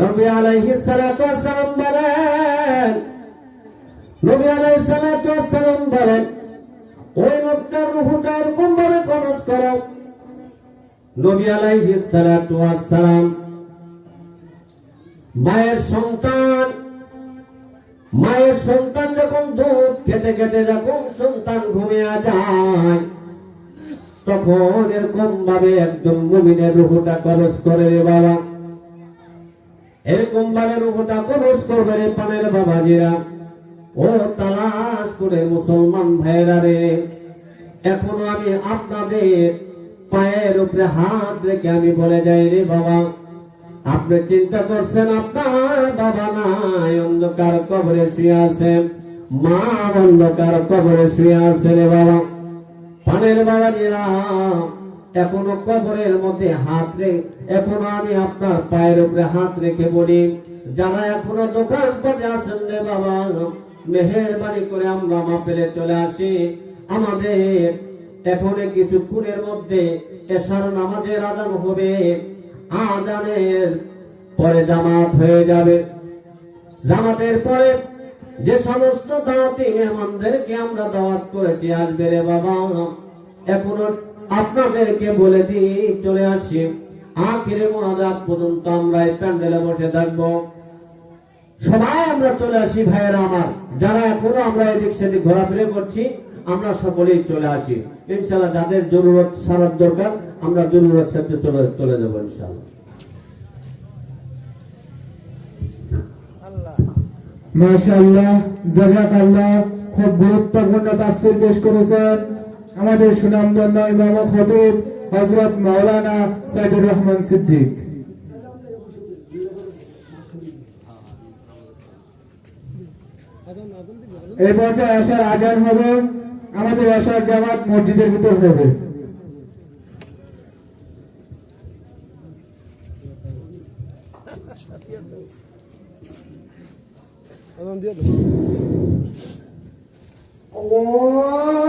নবী আলাইহিস সালাতু ওয়াস সালাম বলেন, নবী আলাইহিস সালাতু ওয়াস সালাম বলেন ওই লোকটার রূহটা এরকম ভাবে কবজ করো। নবী আলাইহিস সালাতু ওয়াস সালাম মায়ের সন্তান যখন দুধ খেতে খেতে যখন সন্তান ঘুমিয়ে যায়, তখন এরকম ভাবে একজন মুমিনের রূহটা কবজ করে রে বাবা, এরকম ভাবে রূহটা কবজ করবে রে পানের বাবাজিরা। ও তালাশ করে মুসলমান ভাইরা রে, এখনো আমি আপনাদের পায়ের উপরে হাত রেখে আমি বলে যাই রে বাবা, আপনি চিন্তা করছেন আপনার বাবা নাই, অন্ধকার কবরে শুয়ে আছে, মা অন্ধকার কবরে শুয়ে আছে রে বাবা। পানের বাবা জিরা এখনো কবরের মধ্যে হাত রে, এখনো আমি আপনার পায়ের উপরে হাত রেখে বলি, যারা এখনো দোকান পাটে আছেন রে বাবা, মেহেরবানি করে আমরা মাহফিলে চলে আসি। আমাদের এখন কিছুক্ষণের মধ্যে এশার নামাজের আযান হবে, আযানের পরে জামাত হয়ে যাবে। জামাতের পরে যে সমস্ত দাওয়াতি মেহমানদেরকে আমরা দাওয়াত করেছি আসবে রে বাবা, এখনো আপনাদেরকে বলে দিই চলে আসি। আখিরে মোনাজাত পর্যন্ত আমরা এই প্যান্ডেলে বসে থাকবো, সবাই আমরা চলে আসি ভাইয়েরা আমার। যারা এখনো আমরা এদিক সেদিক ঘোরাফেরা করছি আমরা সকলেই চলে আসি ইনশাআল্লাহ। যাদের জরুরত সারার দরকার আমরা জরুরত সাথে চলে যাবো ইনশাআল্লাহ। মাশাআল্লাহ, জাযাকাল্লাহ। খুব গুরুত্বপূর্ণ তাফসীর পেশ করেছেন আমাদের সুনামধন্য ইমাম ও খতিব হযরত মাওলানা সাইদুর রহমান সিদ্দিক। এই পর্যায়ে আসার আজান হবে, আমাদের আসার জামাত মসজিদের ভিতর হবে। Allah